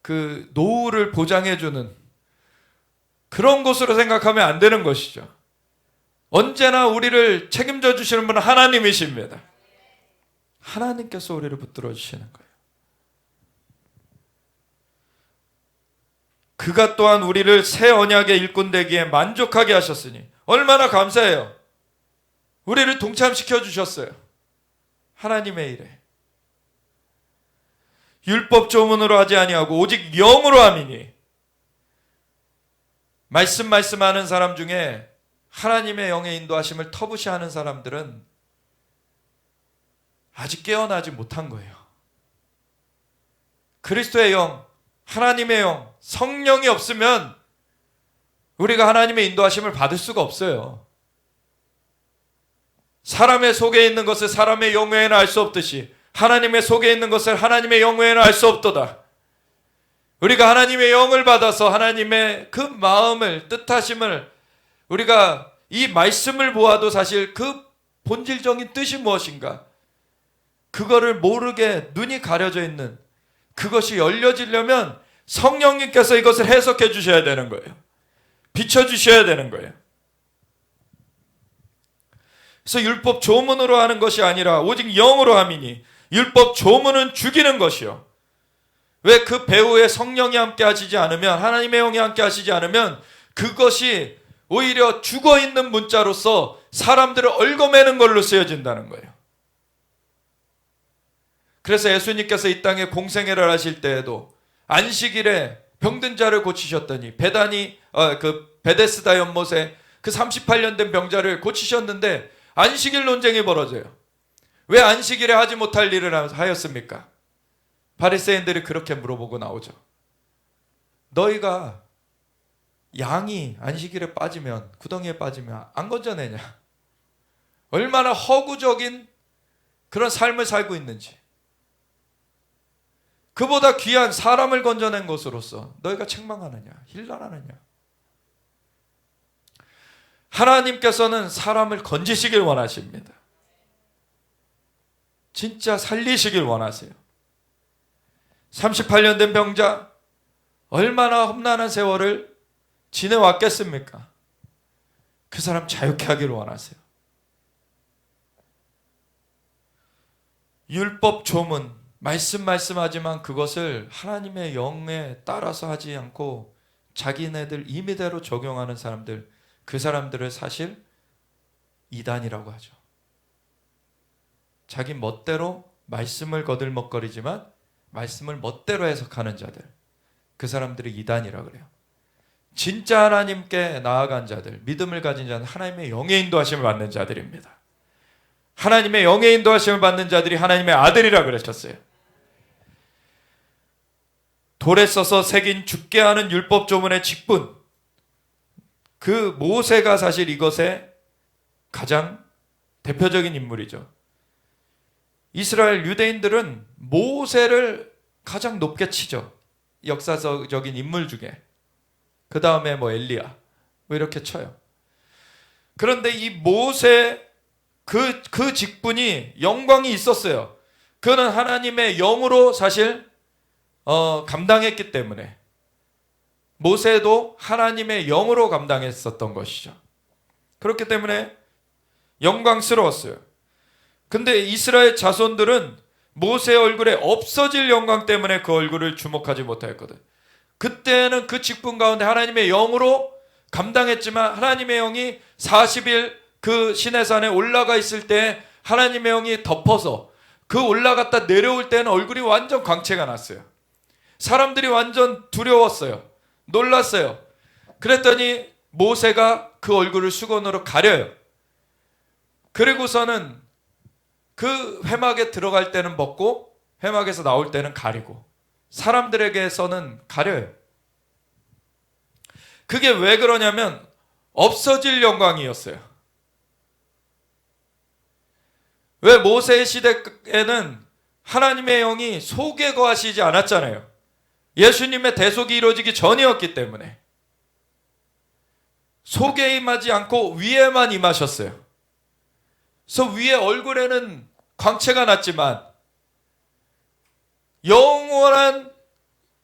그 노후를 보장해주는 그런 곳으로 생각하면 안 되는 것이죠. 언제나 우리를 책임져 주시는 분은 하나님이십니다. 하나님께서 우리를 붙들어 주시는 거예요. 그가 또한 우리를 새 언약의 일꾼 되기에 만족하게 하셨으니 얼마나 감사해요. 우리를 동참시켜 주셨어요. 하나님의 일에. 율법 조문으로 하지 아니하고 오직 영으로 함이니. 말씀하는 사람 중에 하나님의 영의 인도하심을 터부시하는 사람들은 아직 깨어나지 못한 거예요. 그리스도의 영, 하나님의 영, 성령이 없으면 우리가 하나님의 인도하심을 받을 수가 없어요. 사람의 속에 있는 것을 사람의 영 외에는 알 수 없듯이 하나님의 속에 있는 것을 하나님의 영 외에는 알 수 없도다. 우리가 하나님의 영을 받아서 하나님의 그 마음을, 뜻하심을, 우리가 이 말씀을 보아도 사실 그 본질적인 뜻이 무엇인가, 그거를 모르게 눈이 가려져 있는 그것이 열려지려면 성령님께서 이것을 해석해 주셔야 되는 거예요. 비춰주셔야 되는 거예요. 그래서 율법 조문으로 하는 것이 아니라 오직 영으로 함이니, 율법 조문은 죽이는 것이요. 왜? 그 배후에 성령이 함께 하시지 않으면, 하나님의 영이 함께 하시지 않으면 그것이 오히려 죽어있는 문자로서 사람들을 얽어매는 걸로 쓰여진다는 거예요. 그래서 예수님께서 이 땅에 공생애를 하실 때에도 안식일에 병든 자를 고치셨더니 베데스다 연못에 그 38년 된 병자를 고치셨는데 안식일 논쟁이 벌어져요. 왜 안식일에 하지 못할 일을 하였습니까? 바리새인들이 그렇게 물어보고 나오죠. 너희가 양이 안식일에 빠지면, 구덩이에 빠지면 안 건져내냐? 얼마나 허구적인 그런 삶을 살고 있는지. 그보다 귀한 사람을 건져낸 것으로서 너희가 책망하느냐, 힐난하느냐? 하나님께서는 사람을 건지시길 원하십니다. 진짜 살리시길 원하세요. 38년 된 병자, 얼마나 험난한 세월을 지내왔겠습니까? 그 사람 자유케 하기를 원하세요. 율법 조문, 말씀하지만 그것을 하나님의 영에 따라서 하지 않고 자기네들 임의대로 적용하는 사람들, 그 사람들을 사실 이단이라고 하죠. 자기 멋대로 말씀을 거들먹거리지만 말씀을 멋대로 해석하는 자들, 그 사람들이 이단이라고 그래요. 진짜 하나님께 나아간 자들, 믿음을 가진 자는 하나님의 영의 인도하심을 받는 자들입니다. 하나님의 영의 인도하심을 받는 자들이 하나님의 아들이라고 그러셨어요. 돌에 써서 새긴 죽게 하는 율법 조문의 직분, 그 모세가 사실 이것의 가장 대표적인 인물이죠. 이스라엘 유대인들은 모세를 가장 높게 치죠. 역사적인 인물 중에. 그 다음에 엘리야 이렇게 쳐요. 그런데 이 모세 그 직분이 영광이 있었어요. 그는 하나님의 영으로 사실 감당했기 때문에 모세도 하나님의 영으로 감당했었던 것이죠. 그렇기 때문에 영광스러웠어요. 근데 이스라엘 자손들은 모세의 얼굴에 없어질 영광 때문에 그 얼굴을 주목하지 못하였거든. 그때는 그 직분 가운데 하나님의 영으로 감당했지만 하나님의 영이 40일 그 시내산에 올라가 있을 때 하나님의 영이 덮어서 그 올라갔다 내려올 때는 얼굴이 완전 광채가 났어요. 사람들이 완전 두려웠어요. 놀랐어요. 그랬더니 모세가 그 얼굴을 수건으로 가려요. 그리고서는 그 회막에 들어갈 때는 벗고 회막에서 나올 때는 가리고 사람들에게서는 가려요. 그게 왜 그러냐면 없어질 영광이었어요. 왜 모세의 시대에는 하나님의 영이 속에 거하시지 않았잖아요. 예수님의 대속이 이루어지기 전이었기 때문에 속에 임하지 않고 위에만 임하셨어요. 그래서 위에 얼굴에는 광채가 났지만 영원한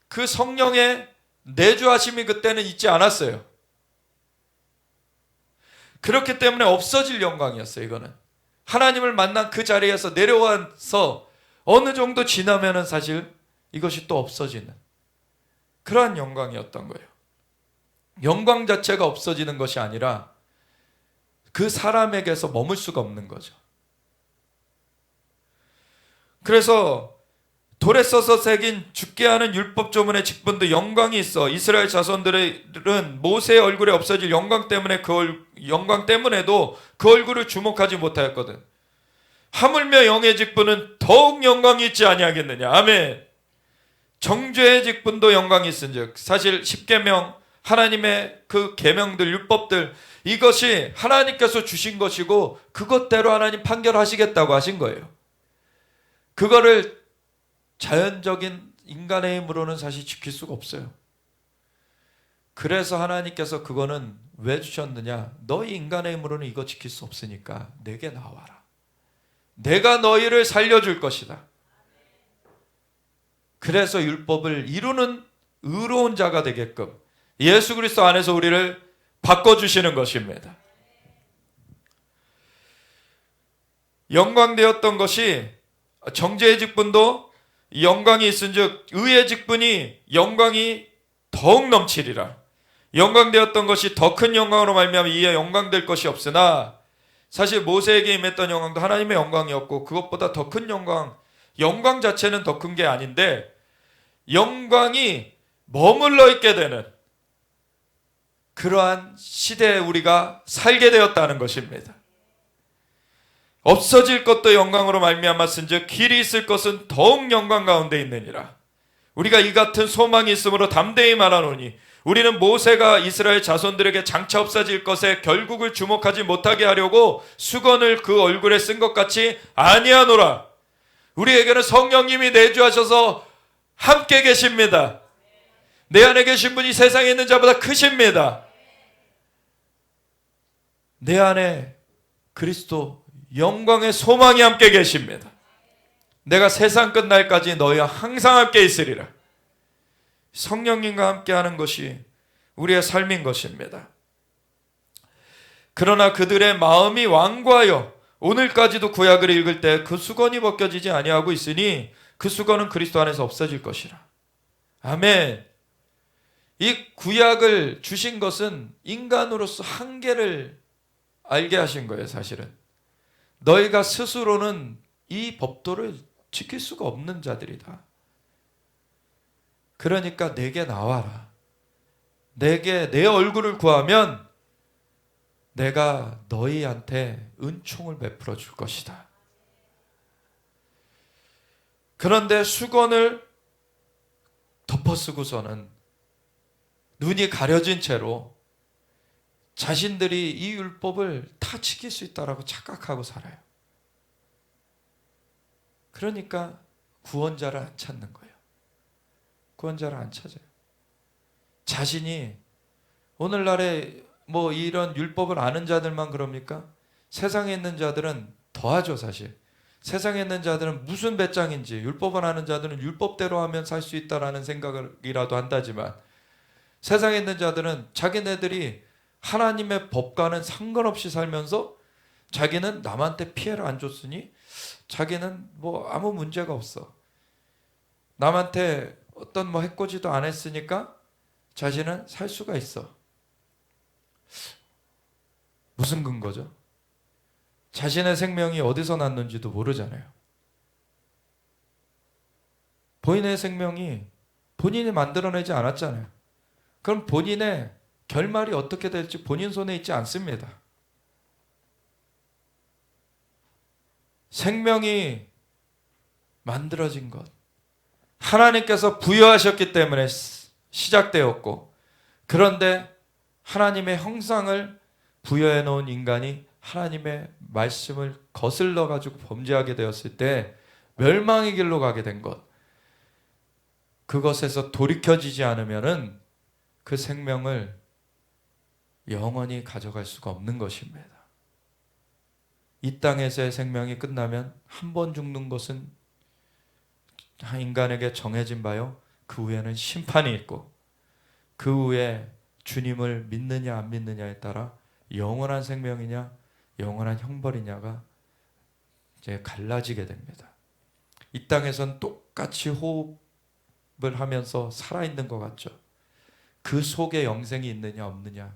그 성령의 내주하심이 그때는 있지 않았어요. 그렇기 때문에 없어질 영광이었어요. 이거는 하나님을 만난 그 자리에서 내려와서 어느 정도 지나면은 사실 이것이 또 없어지는 그러한 영광이었던 거예요. 영광 자체가 없어지는 것이 아니라 그 사람에게서 머물 수가 없는 거죠. 그래서 돌에 써서 새긴 죽게 하는 율법 조문의 직분도 영광이 있어 이스라엘 자손들은 모세의 얼굴에 없어질 영광 때문에 영광 때문에도 그 얼굴을 주목하지 못하였거든. 하물며 영의 직분은 더욱 영광이 있지 아니하겠느냐. 아멘. 정죄의 직분도 영광이 있은즉 사실 십계명 하나님의 그 계명들 율법들 이것이 하나님께서 주신 것이고 그것대로 하나님 판결하시겠다고 하신 거예요. 그거를 자연적인 인간의 힘으로는 사실 지킬 수가 없어요. 그래서 하나님께서 그거는 왜 주셨느냐? 너희 인간의 힘으로는 이거 지킬 수 없으니까 내게 나와라. 내가 너희를 살려줄 것이다. 그래서 율법을 이루는 의로운 자가 되게끔 예수 그리스도 안에서 우리를 바꿔주시는 것입니다. 영광되었던 것이 정죄의 직분도 영광이 있은즉 의의 직분이 영광이 더욱 넘치리라. 영광되었던 것이 더 큰 영광으로 말미암아 이에 영광될 것이 없으나 사실 모세에게 임했던 영광도 하나님의 영광이었고 그것보다 더 큰 영광 자체는 더 큰 게 아닌데 영광이 머물러 있게 되는 그러한 시대에 우리가 살게 되었다는 것입니다. 없어질 것도 영광으로 말미암았은즉 길이 있을 것은 더욱 영광 가운데 있느니라. 우리가 이 같은 소망이 있으므로 담대히 말하노니 우리는 모세가 이스라엘 자손들에게 장차 없어질 것에 결국을 주목하지 못하게 하려고 수건을 그 얼굴에 쓴 것 같이 아니하노라. 우리에게는 성령님이 내주하셔서 함께 계십니다. 내 안에 계신 분이 세상에 있는 자보다 크십니다. 내 안에 그리스도 영광의 소망이 함께 계십니다. 내가 세상 끝날까지 너희와 항상 함께 있으리라. 성령님과 함께하는 것이 우리의 삶인 것입니다. 그러나 그들의 마음이 완고하여 오늘까지도 구약을 읽을 때 그 수건이 벗겨지지 아니하고 있으니 그 수건은 그리스도 안에서 없어질 것이라. 아멘. 이 구약을 주신 것은 인간으로서 한계를 알게 하신 거예요. 사실은 너희가 스스로는 이 법도를 지킬 수가 없는 자들이다. 그러니까 내게 나와라. 내게 내 얼굴을 구하면 내가 너희한테 은총을 베풀어 줄 것이다. 그런데 수건을 덮어쓰고서는 눈이 가려진 채로 자신들이 이 율법을 다 지킬 수 있다라고 착각하고 살아요. 그러니까 구원자를 안 찾는 거예요. 구원자를 안 찾아요. 자신이 오늘날에 뭐 이런 율법을 아는 자들만 그럽니까? 세상에 있는 자들은 더하죠. 사실 세상에 있는 자들은 무슨 배짱인지, 율법을 아는 자들은 율법대로 하면 살 수 있다라는 생각이라도 한다지만, 세상에 있는 자들은 자기네들이 하나님의 법과는 상관없이 살면서 자기는 남한테 피해를 안 줬으니 자기는 뭐 아무 문제가 없어, 남한테 어떤 뭐 해코지도 안 했으니까 자신은 살 수가 있어. 무슨 근거죠? 자신의 생명이 어디서 났는지도 모르잖아요. 본인의 생명이 본인이 만들어내지 않았잖아요. 그럼 본인의 결말이 어떻게 될지 본인 손에 있지 않습니다. 생명이 만들어진 것, 하나님께서 부여하셨기 때문에 시작되었고, 그런데 하나님의 형상을 부여해 놓은 인간이 하나님의 말씀을 거슬러 가지고 범죄하게 되었을 때 멸망의 길로 가게 된 것, 그것에서 돌이켜지지 않으면은 그 생명을 영원히 가져갈 수가 없는 것입니다. 이 땅에서의 생명이 끝나면 한 번 죽는 것은 인간에게 정해진 바요, 그 후에는 심판이 있고, 그 후에 주님을 믿느냐 안 믿느냐에 따라 영원한 생명이냐 영원한 형벌이냐가 이제 갈라지게 됩니다. 이 땅에선 똑같이 호흡을 하면서 살아있는 것 같죠. 그 속에 영생이 있느냐 없느냐,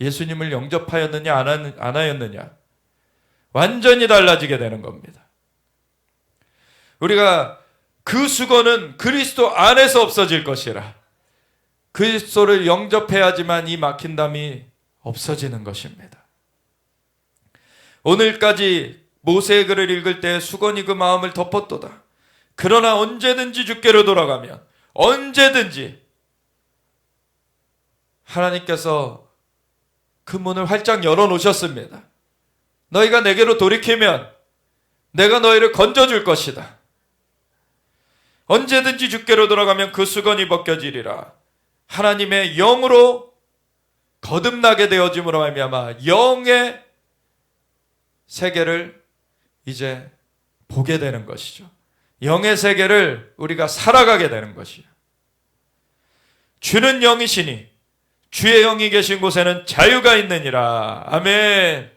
예수님을 영접하였느냐 안 하였느냐, 완전히 달라지게 되는 겁니다. 우리가 그 수고는 그리스도 안에서 없어질 것이라, 그리스도를 영접해야지만 이 막힌 담이 없어지는 것입니다. 오늘까지 모세의 글을 읽을 때 수건이 그 마음을 덮었도다. 그러나 언제든지 주께로 돌아가면, 언제든지 하나님께서 그 문을 활짝 열어놓으셨습니다. 너희가 내게로 돌이키면 내가 너희를 건져줄 것이다. 언제든지 주께로 돌아가면 그 수건이 벗겨지리라. 하나님의 영으로 거듭나게 되어짐으로 말미암아 영의 세계를 이제 보게 되는 것이죠. 영의 세계를 우리가 살아가게 되는 것이요. 주는 영이시니 주의 영이 계신 곳에는 자유가 있느니라. 아멘.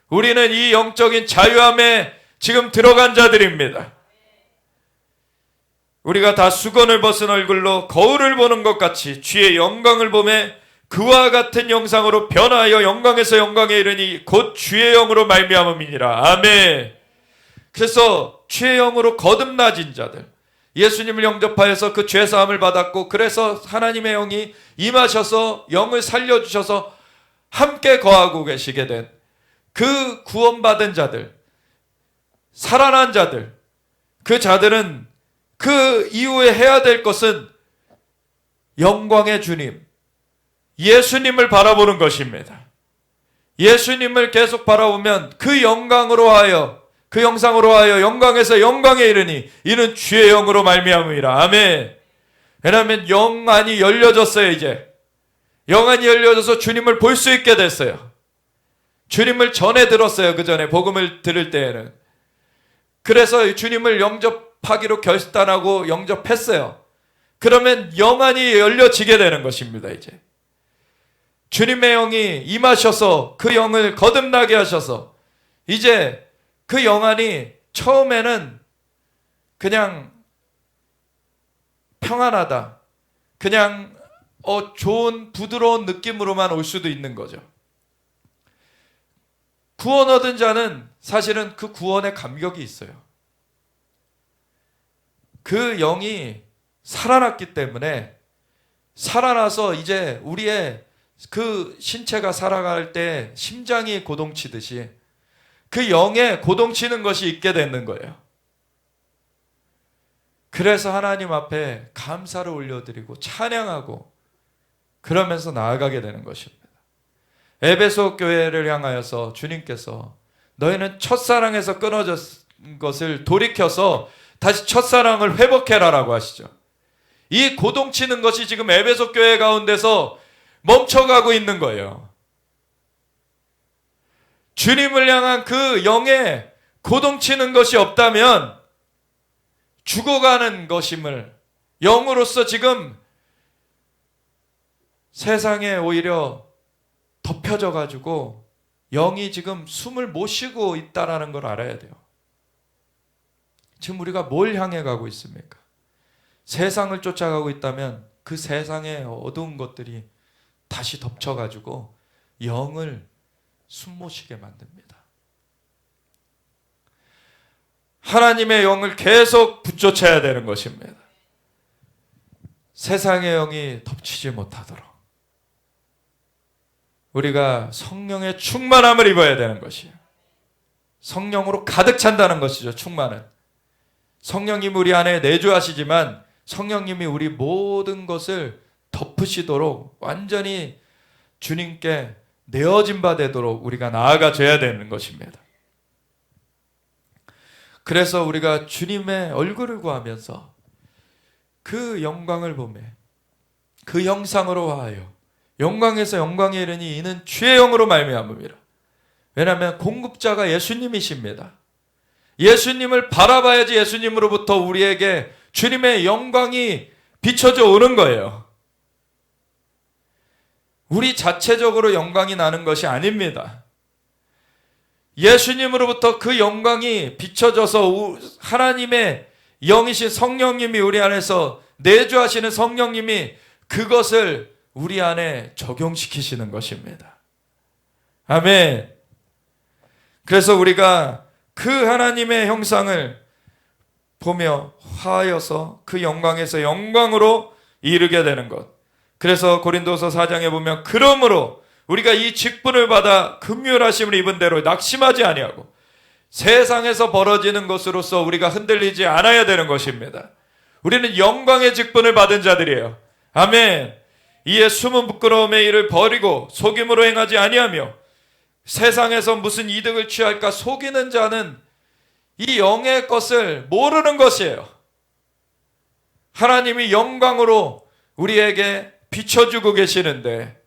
우리는 이 영적인 자유함에 지금 들어간 자들입니다. 우리가 다 수건을 벗은 얼굴로 거울을 보는 것 같이 주의 영광을 보매 그와 같은 영상으로 변화하여 영광에서 영광에 이르니 곧 주의 영으로 말미암음이니라. 아멘. 그래서 주의 영으로 거듭나진 자들, 예수님을 영접하여서 그 죄사함을 받았고, 그래서 하나님의 영이 임하셔서 영을 살려주셔서 함께 거하고 계시게 된 그 구원받은 자들, 살아난 자들, 그 자들은 그 이후에 해야 될 것은 영광의 주님, 예수님을 바라보는 것입니다. 예수님을 계속 바라보면 그 영광으로 하여, 그 영상으로 하여 영광에서 영광에 이르니 이는 주의 영으로 말미암음이라. 아멘. 왜냐하면 영안이 열려졌어요. 이제 영안이 열려져서 주님을 볼 수 있게 됐어요. 주님을 전에 들었어요. 그 전에 복음을 들을 때에는. 그래서 주님을 영접하기로 결단하고 영접했어요. 그러면 영안이 열려지게 되는 것입니다. 이제 주님의 영이 임하셔서 그 영을 거듭나게 하셔서 이제 그 영안이 처음에는 그냥 평안하다, 그냥 좋은 부드러운 느낌으로만 올 수도 있는 거죠. 구원 얻은 자는 사실은 그 구원에 감격이 있어요. 그 영이 살아났기 때문에, 살아나서 이제 우리의 그 신체가 살아갈 때 심장이 고동치듯이 그 영에 고동치는 것이 있게 되는 거예요. 그래서 하나님 앞에 감사를 올려드리고 찬양하고 그러면서 나아가게 되는 것입니다. 에베소 교회를 향하여서 주님께서 너희는 첫사랑에서 끊어진 것을 돌이켜서 다시 첫사랑을 회복해라라고 하시죠. 이 고동치는 것이 지금 에베소 교회 가운데서 멈춰가고 있는 거예요. 주님을 향한 그 영의 고동치는 것이 없다면 죽어가는 것임을, 영으로서 지금 세상에 오히려 덮여져 가지고 영이 지금 숨을 못 쉬고 있다라는 걸 알아야 돼요. 지금 우리가 뭘 향해 가고 있습니까? 세상을 쫓아가고 있다면 그 세상의 어두운 것들이 다시 덮쳐가지고 영을 숨 못 쉬게 만듭니다. 하나님의 영을 계속 붙쫓아야 되는 것입니다. 세상의 영이 덮치지 못하도록 우리가 성령의 충만함을 입어야 되는 것이에요. 성령으로 가득 찬다는 것이죠. 충만은 성령님이 우리 안에 내주하시지만 성령님이 우리 모든 것을 덮으시도록 완전히 주님께 내어진 바 되도록 우리가 나아가줘야 되는 것입니다. 그래서 우리가 주님의 얼굴을 구하면서 그 영광을 보며 그 형상으로 하여 영광에서 영광에 이르니 이는 주의 영으로 말미암음이라. 왜냐하면 공급자가 예수님이십니다. 예수님을 바라봐야지 예수님으로부터 우리에게 주님의 영광이 비춰져 오는 거예요. 우리 자체적으로 영광이 나는 것이 아닙니다. 예수님으로부터 그 영광이 비춰져서 하나님의 영이신 성령님이 우리 안에서 내주하시는 성령님이 그것을 우리 안에 적용시키시는 것입니다. 아멘. 그래서 우리가 그 하나님의 형상을 보며 화하여서 그 영광에서 영광으로 이르게 되는 것. 그래서 고린도서 4장에 보면 그러므로 우리가 이 직분을 받아 긍휼하심을 입은 대로 낙심하지 아니하고 세상에서 벌어지는 것으로서 우리가 흔들리지 않아야 되는 것입니다. 우리는 영광의 직분을 받은 자들이에요. 아멘. 이에 숨은 부끄러움의 일을 버리고 속임으로 행하지 아니하며 세상에서 무슨 이득을 취할까 속이는 자는 이 영의 것을 모르는 것이에요. 하나님이 영광으로 우리에게 비춰주고 계시는데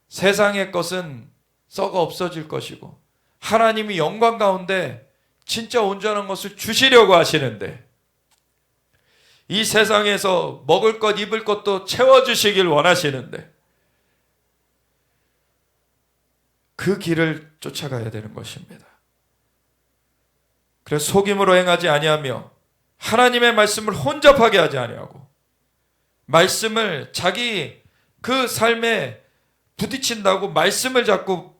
세상의 것은 썩어 없어질 것이고 하나님이 영광 가운데 진짜 온전한 것을 주시려고 하시는데 이 세상에서 먹을 것 입을 것도 채워주시길 원하시는데 그 길을 쫓아가야 되는 것입니다. 그래서 속임으로 행하지 아니하며 하나님의 말씀을 혼잡하게 하지 아니하고 말씀을 자기 그 삶에 부딪힌다고 말씀을 자꾸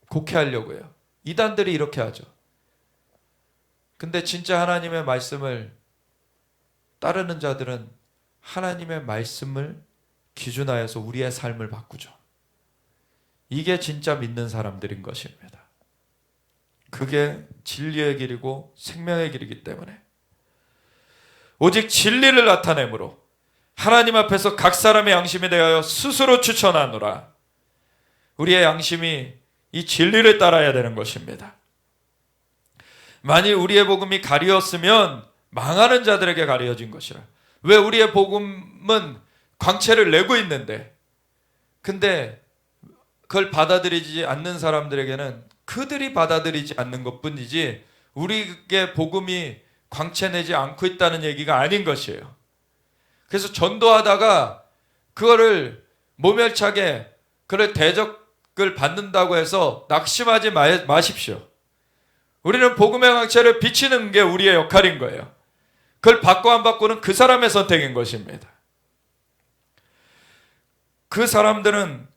곡해하려고 해요. 이단들이 이렇게 하죠. 근데 진짜 하나님의 말씀을 따르는 자들은 하나님의 말씀을 기준하여서 우리의 삶을 바꾸죠. 이게 진짜 믿는 사람들인 것입니다. 그게 진리의 길이고 생명의 길이기 때문에 오직 진리를 나타내므로 하나님 앞에서 각 사람의 양심에 대하여 스스로 추천하노라. 우리의 양심이 이 진리를 따라야 되는 것입니다. 만일 우리의 복음이 가리었으면 망하는 자들에게 가려진 것이라. 왜 우리의 복음은 광채를 내고 있는데 근데 그걸 받아들이지 않는 사람들에게는 그들이 받아들이지 않는 것뿐이지 우리에게 복음이 광채내지 않고 있다는 얘기가 아닌 것이에요. 그래서 전도하다가 그거를 모멸차게 그걸 대적을 받는다고 해서 낙심하지 마십시오. 우리는 복음의 광채를 비치는 게 우리의 역할인 거예요. 그걸 받고 안 받고는 그 사람의 선택인 것입니다. 그 사람들은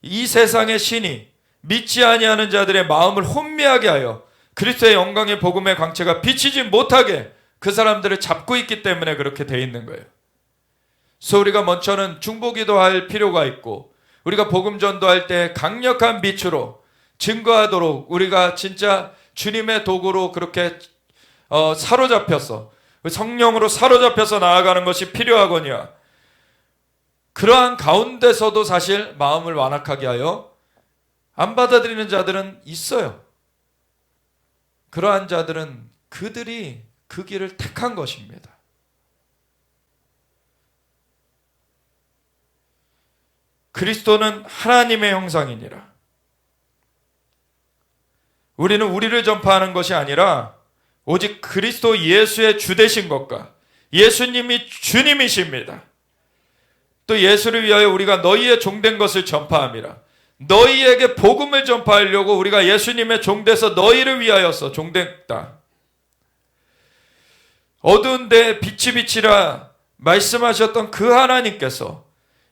이 세상의 신이 믿지 아니하는 자들의 마음을 혼미하게 하여 그리스도의 영광의 복음의 광채가 비치지 못하게 그 사람들을 잡고 있기 때문에 그렇게 돼 있는 거예요. 그래서 우리가 먼저는 중보기도 할 필요가 있고 우리가 복음 전도할 때 강력한 빛으로 증거하도록 우리가 진짜 주님의 도구로 그렇게 사로잡혀서 성령으로 사로잡혀서 나아가는 것이 필요하거니와 그러한 가운데서도 사실 마음을 완악하게 하여 안 받아들이는 자들은 있어요. 그러한 자들은 그들이 그 길을 택한 것입니다. 그리스도는 하나님의 형상이니라. 우리는 우리를 전파하는 것이 아니라 오직 그리스도 예수의 주 되신 것과 예수님이 주님이십니다. 또 예수를 위하여 우리가 너희의 종된 것을 전파함이라. 너희에게 복음을 전파하려고 우리가 예수님의 종돼서 너희를 위하여서 종됐다. 어두운 데 빛이 비치라 말씀하셨던 그 하나님께서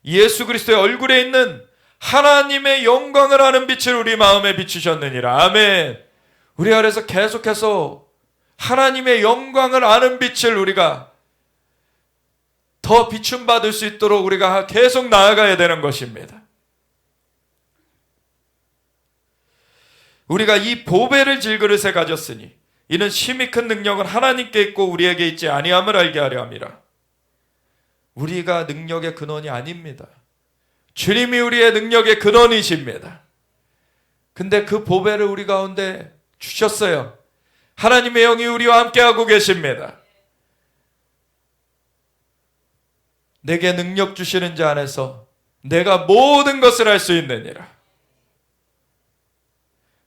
예수 그리스도의 얼굴에 있는 하나님의 영광을 아는 빛을 우리 마음에 비추셨느니라. 아멘. 우리가 그래서 계속해서 하나님의 영광을 아는 빛을 우리가 더 비춤받을 수 있도록 우리가 계속 나아가야 되는 것입니다. 우리가 이 보배를 질그릇에 가졌으니 이는 심히 큰 능력은 하나님께 있고 우리에게 있지 아니함을 알게 하려 함이라. 우리가 능력의 근원이 아닙니다. 주님이 우리의 능력의 근원이십니다. 근데 그 보배를 우리 가운데 주셨어요. 하나님의 영이 우리와 함께하고 계십니다. 내게 능력 주시는 자 안에서 내가 모든 것을 할 수 있느니라.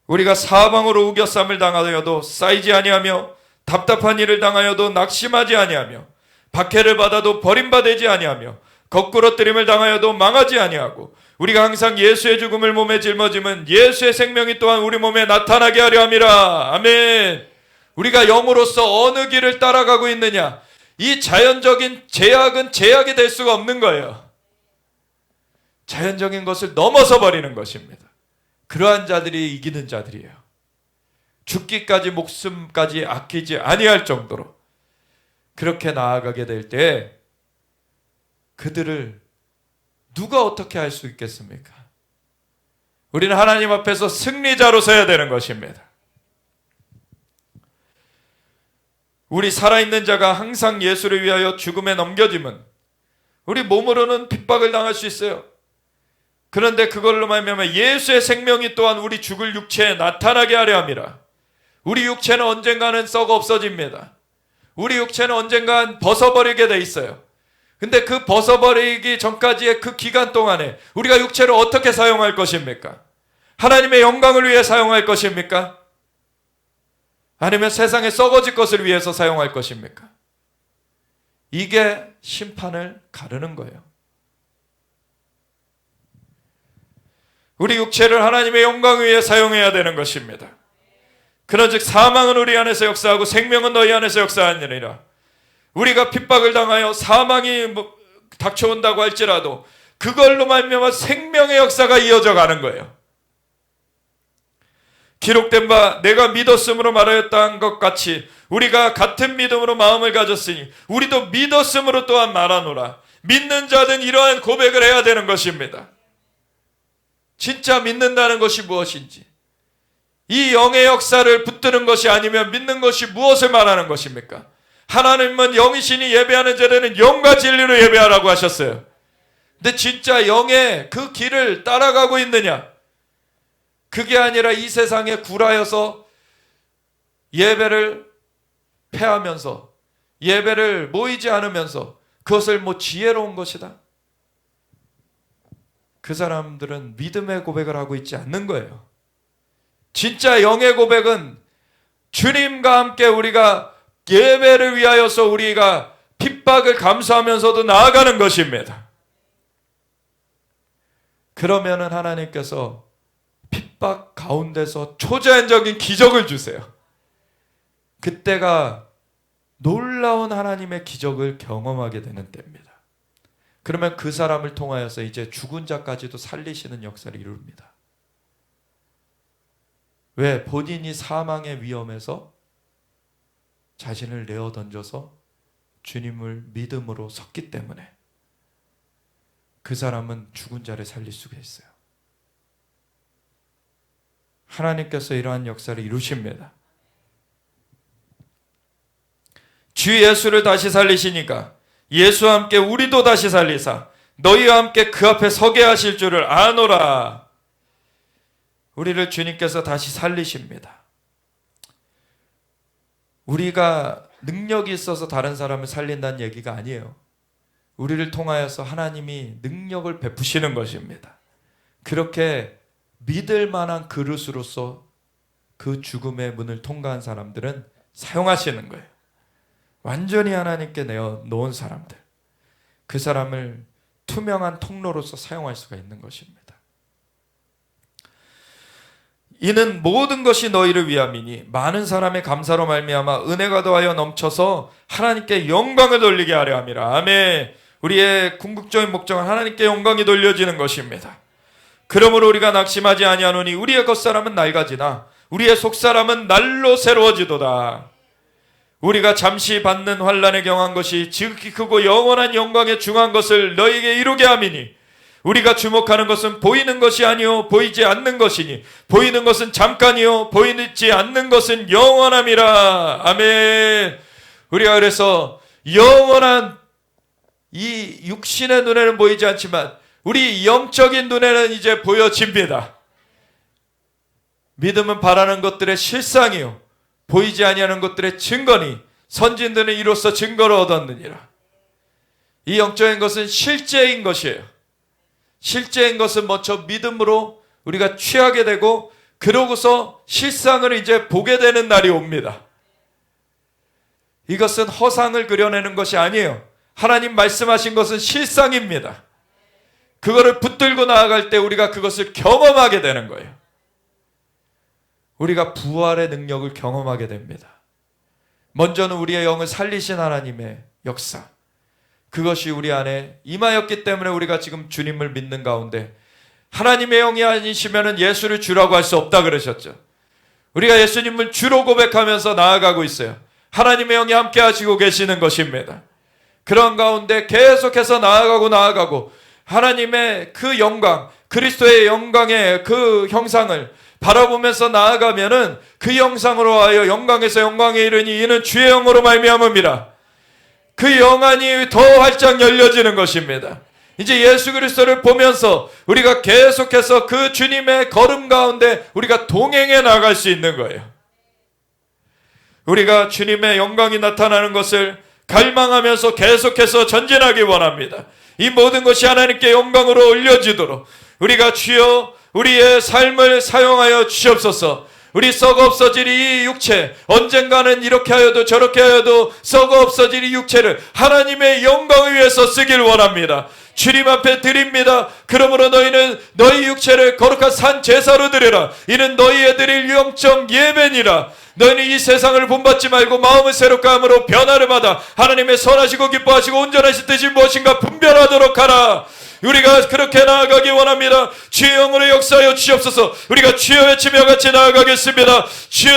우리가 사방으로 우겨쌈을 당하여도 쌓이지 아니하며 답답한 일을 당하여도 낙심하지 아니하며 박해를 받아도 버림받지 아니하며 거꾸러뜨림을 당하여도 망하지 아니하고 우리가 항상 예수의 죽음을 몸에 짊어짐은 예수의 생명이 또한 우리 몸에 나타나게 하려 함이라. 아멘. 우리가 영으로서 어느 길을 따라가고 있느냐, 이 자연적인 제약은 제약이 될 수가 없는 거예요. 자연적인 것을 넘어서 버리는 것입니다. 그러한 자들이 이기는 자들이에요. 죽기까지 목숨까지 아끼지 아니할 정도로 그렇게 나아가게 될 때 그들을 누가 어떻게 할 수 있겠습니까? 우리는 하나님 앞에서 승리자로 서야 되는 것입니다. 우리 살아있는 자가 항상 예수를 위하여 죽음에 넘겨짐은 우리 몸으로는 핍박을 당할 수 있어요. 그런데 그걸로 말미암아 예수의 생명이 또한 우리 죽을 육체에 나타나게 하려 함이라. 우리 육체는 언젠가는 썩어 없어집니다. 우리 육체는 언젠간 벗어버리게 돼 있어요. 근데 그 벗어버리기 전까지의 그 기간 동안에 우리가 육체를 어떻게 사용할 것입니까? 하나님의 영광을 위해 사용할 것입니까? 아니면 세상에 썩어질 것을 위해서 사용할 것입니까? 이게 심판을 가르는 거예요. 우리 육체를 하나님의 영광을 위해 사용해야 되는 것입니다. 그런즉 사망은 우리 안에서 역사하고 생명은 너희 안에서 역사하느니라. 우리가 핍박을 당하여 사망이 닥쳐온다고 할지라도 그걸로 말미암아 생명의 역사가 이어져 가는 거예요. 기록된 바 내가 믿었음으로 말하였다는 것 같이 우리가 같은 믿음으로 마음을 가졌으니 우리도 믿었음으로 또한 말하노라. 믿는 자는 이러한 고백을 해야 되는 것입니다. 진짜 믿는다는 것이 무엇인지, 이 영의 역사를 붙드는 것이 아니면 믿는 것이 무엇을 말하는 것입니까? 하나님은 영이시니 예배하는 자들은 영과 진리로 예배하라고 하셨어요. 근데 진짜 영의 그 길을 따라가고 있느냐? 그게 아니라 이 세상에 굴하여서 예배를 패하면서 예배를 모이지 않으면서 그것을 지혜로운 것이다. 그 사람들은 믿음의 고백을 하고 있지 않는 거예요. 진짜 영의 고백은 주님과 함께 우리가 예배를 위하여서 우리가 핍박을 감수하면서도 나아가는 것입니다. 그러면은 하나님께서 핍박 가운데서 초자연적인 기적을 주세요. 그때가 놀라운 하나님의 기적을 경험하게 되는 때입니다. 그러면 그 사람을 통하여서 이제 죽은 자까지도 살리시는 역사를 이룹니다. 왜? 본인이 사망의 위험에서 자신을 내어 던져서 주님을 믿음으로 섰기 때문에 그 사람은 죽은 자를 살릴 수가 있어요. 하나님께서 이러한 역사를 이루십니다. 주 예수를 다시 살리시니까 예수와 함께 우리도 다시 살리사 너희와 함께 그 앞에 서게 하실 줄을 아노라. 우리를 주님께서 다시 살리십니다. 우리가 능력이 있어서 다른 사람을 살린다는 얘기가 아니에요. 우리를 통하여서 하나님이 능력을 베푸시는 것입니다. 그렇게 믿을 만한 그릇으로서 그 죽음의 문을 통과한 사람들은 사용하시는 거예요. 완전히 하나님께 내어 놓은 사람들, 그 사람을 투명한 통로로서 사용할 수가 있는 것입니다. 이는 모든 것이 너희를 위함이니 많은 사람의 감사로 말미암아 은혜가 더하여 넘쳐서 하나님께 영광을 돌리게 하려 함이라. 아멘. 우리의 궁극적인 목적은 하나님께 영광이 돌려지는 것입니다. 그러므로 우리가 낙심하지 아니하노니 우리의 겉사람은 낡아지나 우리의 속사람은 날로 새로워지도다. 우리가 잠시 받는 환난에 경한 것이 지극히 크고 영원한 영광에 중한 것을 너희에게 이루게 함이니 우리가 주목하는 것은 보이는 것이 아니요 보이지 않는 것이니 보이는 것은 잠깐이요 보이지 않는 것은 영원함이라. 아멘. 우리가 그래서 영원한 이 육신의 눈에는 보이지 않지만 우리 영적인 눈에는 이제 보여집니다. 믿음은 바라는 것들의 실상이요 보이지 아니하는 것들의 증거니 선진들은 이로써 증거를 얻었느니라. 이 영적인 것은 실제인 것이에요. 실제인 것은 먼저 믿음으로 우리가 취하게 되고 그러고서 실상을 이제 보게 되는 날이 옵니다. 이것은 허상을 그려내는 것이 아니에요. 하나님 말씀하신 것은 실상입니다. 그거를 붙들고 나아갈 때 우리가 그것을 경험하게 되는 거예요. 우리가 부활의 능력을 경험하게 됩니다. 먼저는 우리의 영을 살리신 하나님의 역사, 그것이 우리 안에 임하였기 때문에 우리가 지금 주님을 믿는 가운데 하나님의 영이 아니시면 예수를 주라고 할 수 없다 그러셨죠. 우리가 예수님을 주로 고백하면서 나아가고 있어요. 하나님의 영이 함께 하시고 계시는 것입니다. 그런 가운데 계속해서 나아가고 하나님의 그 영광, 그리스도의 영광의 그 형상을 바라보면서 나아가면은 그 영상으로 하여 영광에서 영광에 이르니 이는 주의 영으로 말미암음이라. 그 영안이 더 활짝 열려지는 것입니다. 이제 예수 그리스도를 보면서 우리가 계속해서 그 주님의 걸음 가운데 우리가 동행해 나갈 수 있는 거예요. 우리가 주님의 영광이 나타나는 것을 갈망하면서 계속해서 전진하기 원합니다. 이 모든 것이 하나님께 영광으로 올려지도록 우리가 주여 우리의 삶을 사용하여 주시옵소서. 우리 썩어 없어질 이 육체, 언젠가는 이렇게 하여도 저렇게 하여도 썩어 없어질 이 육체를 하나님의 영광을 위해서 쓰길 원합니다. 주님 앞에 드립니다. 그러므로 너희는 너희 육체를 거룩한 산 제사로 드리라. 이는 너희의 드릴 영적 예배니라. 너희는 이 세상을 본받지 말고 마음을 새롭게 함으로 변화를 받아 하나님의 선하시고 기뻐하시고 온전하신 뜻이 무엇인가 분별하도록 하라. 우리가 그렇게 나아가기 원합니다. 주의 영으로 역사하여 주시옵소서. 우리가 주여 외치며 같이 나아가겠습니다. 주여.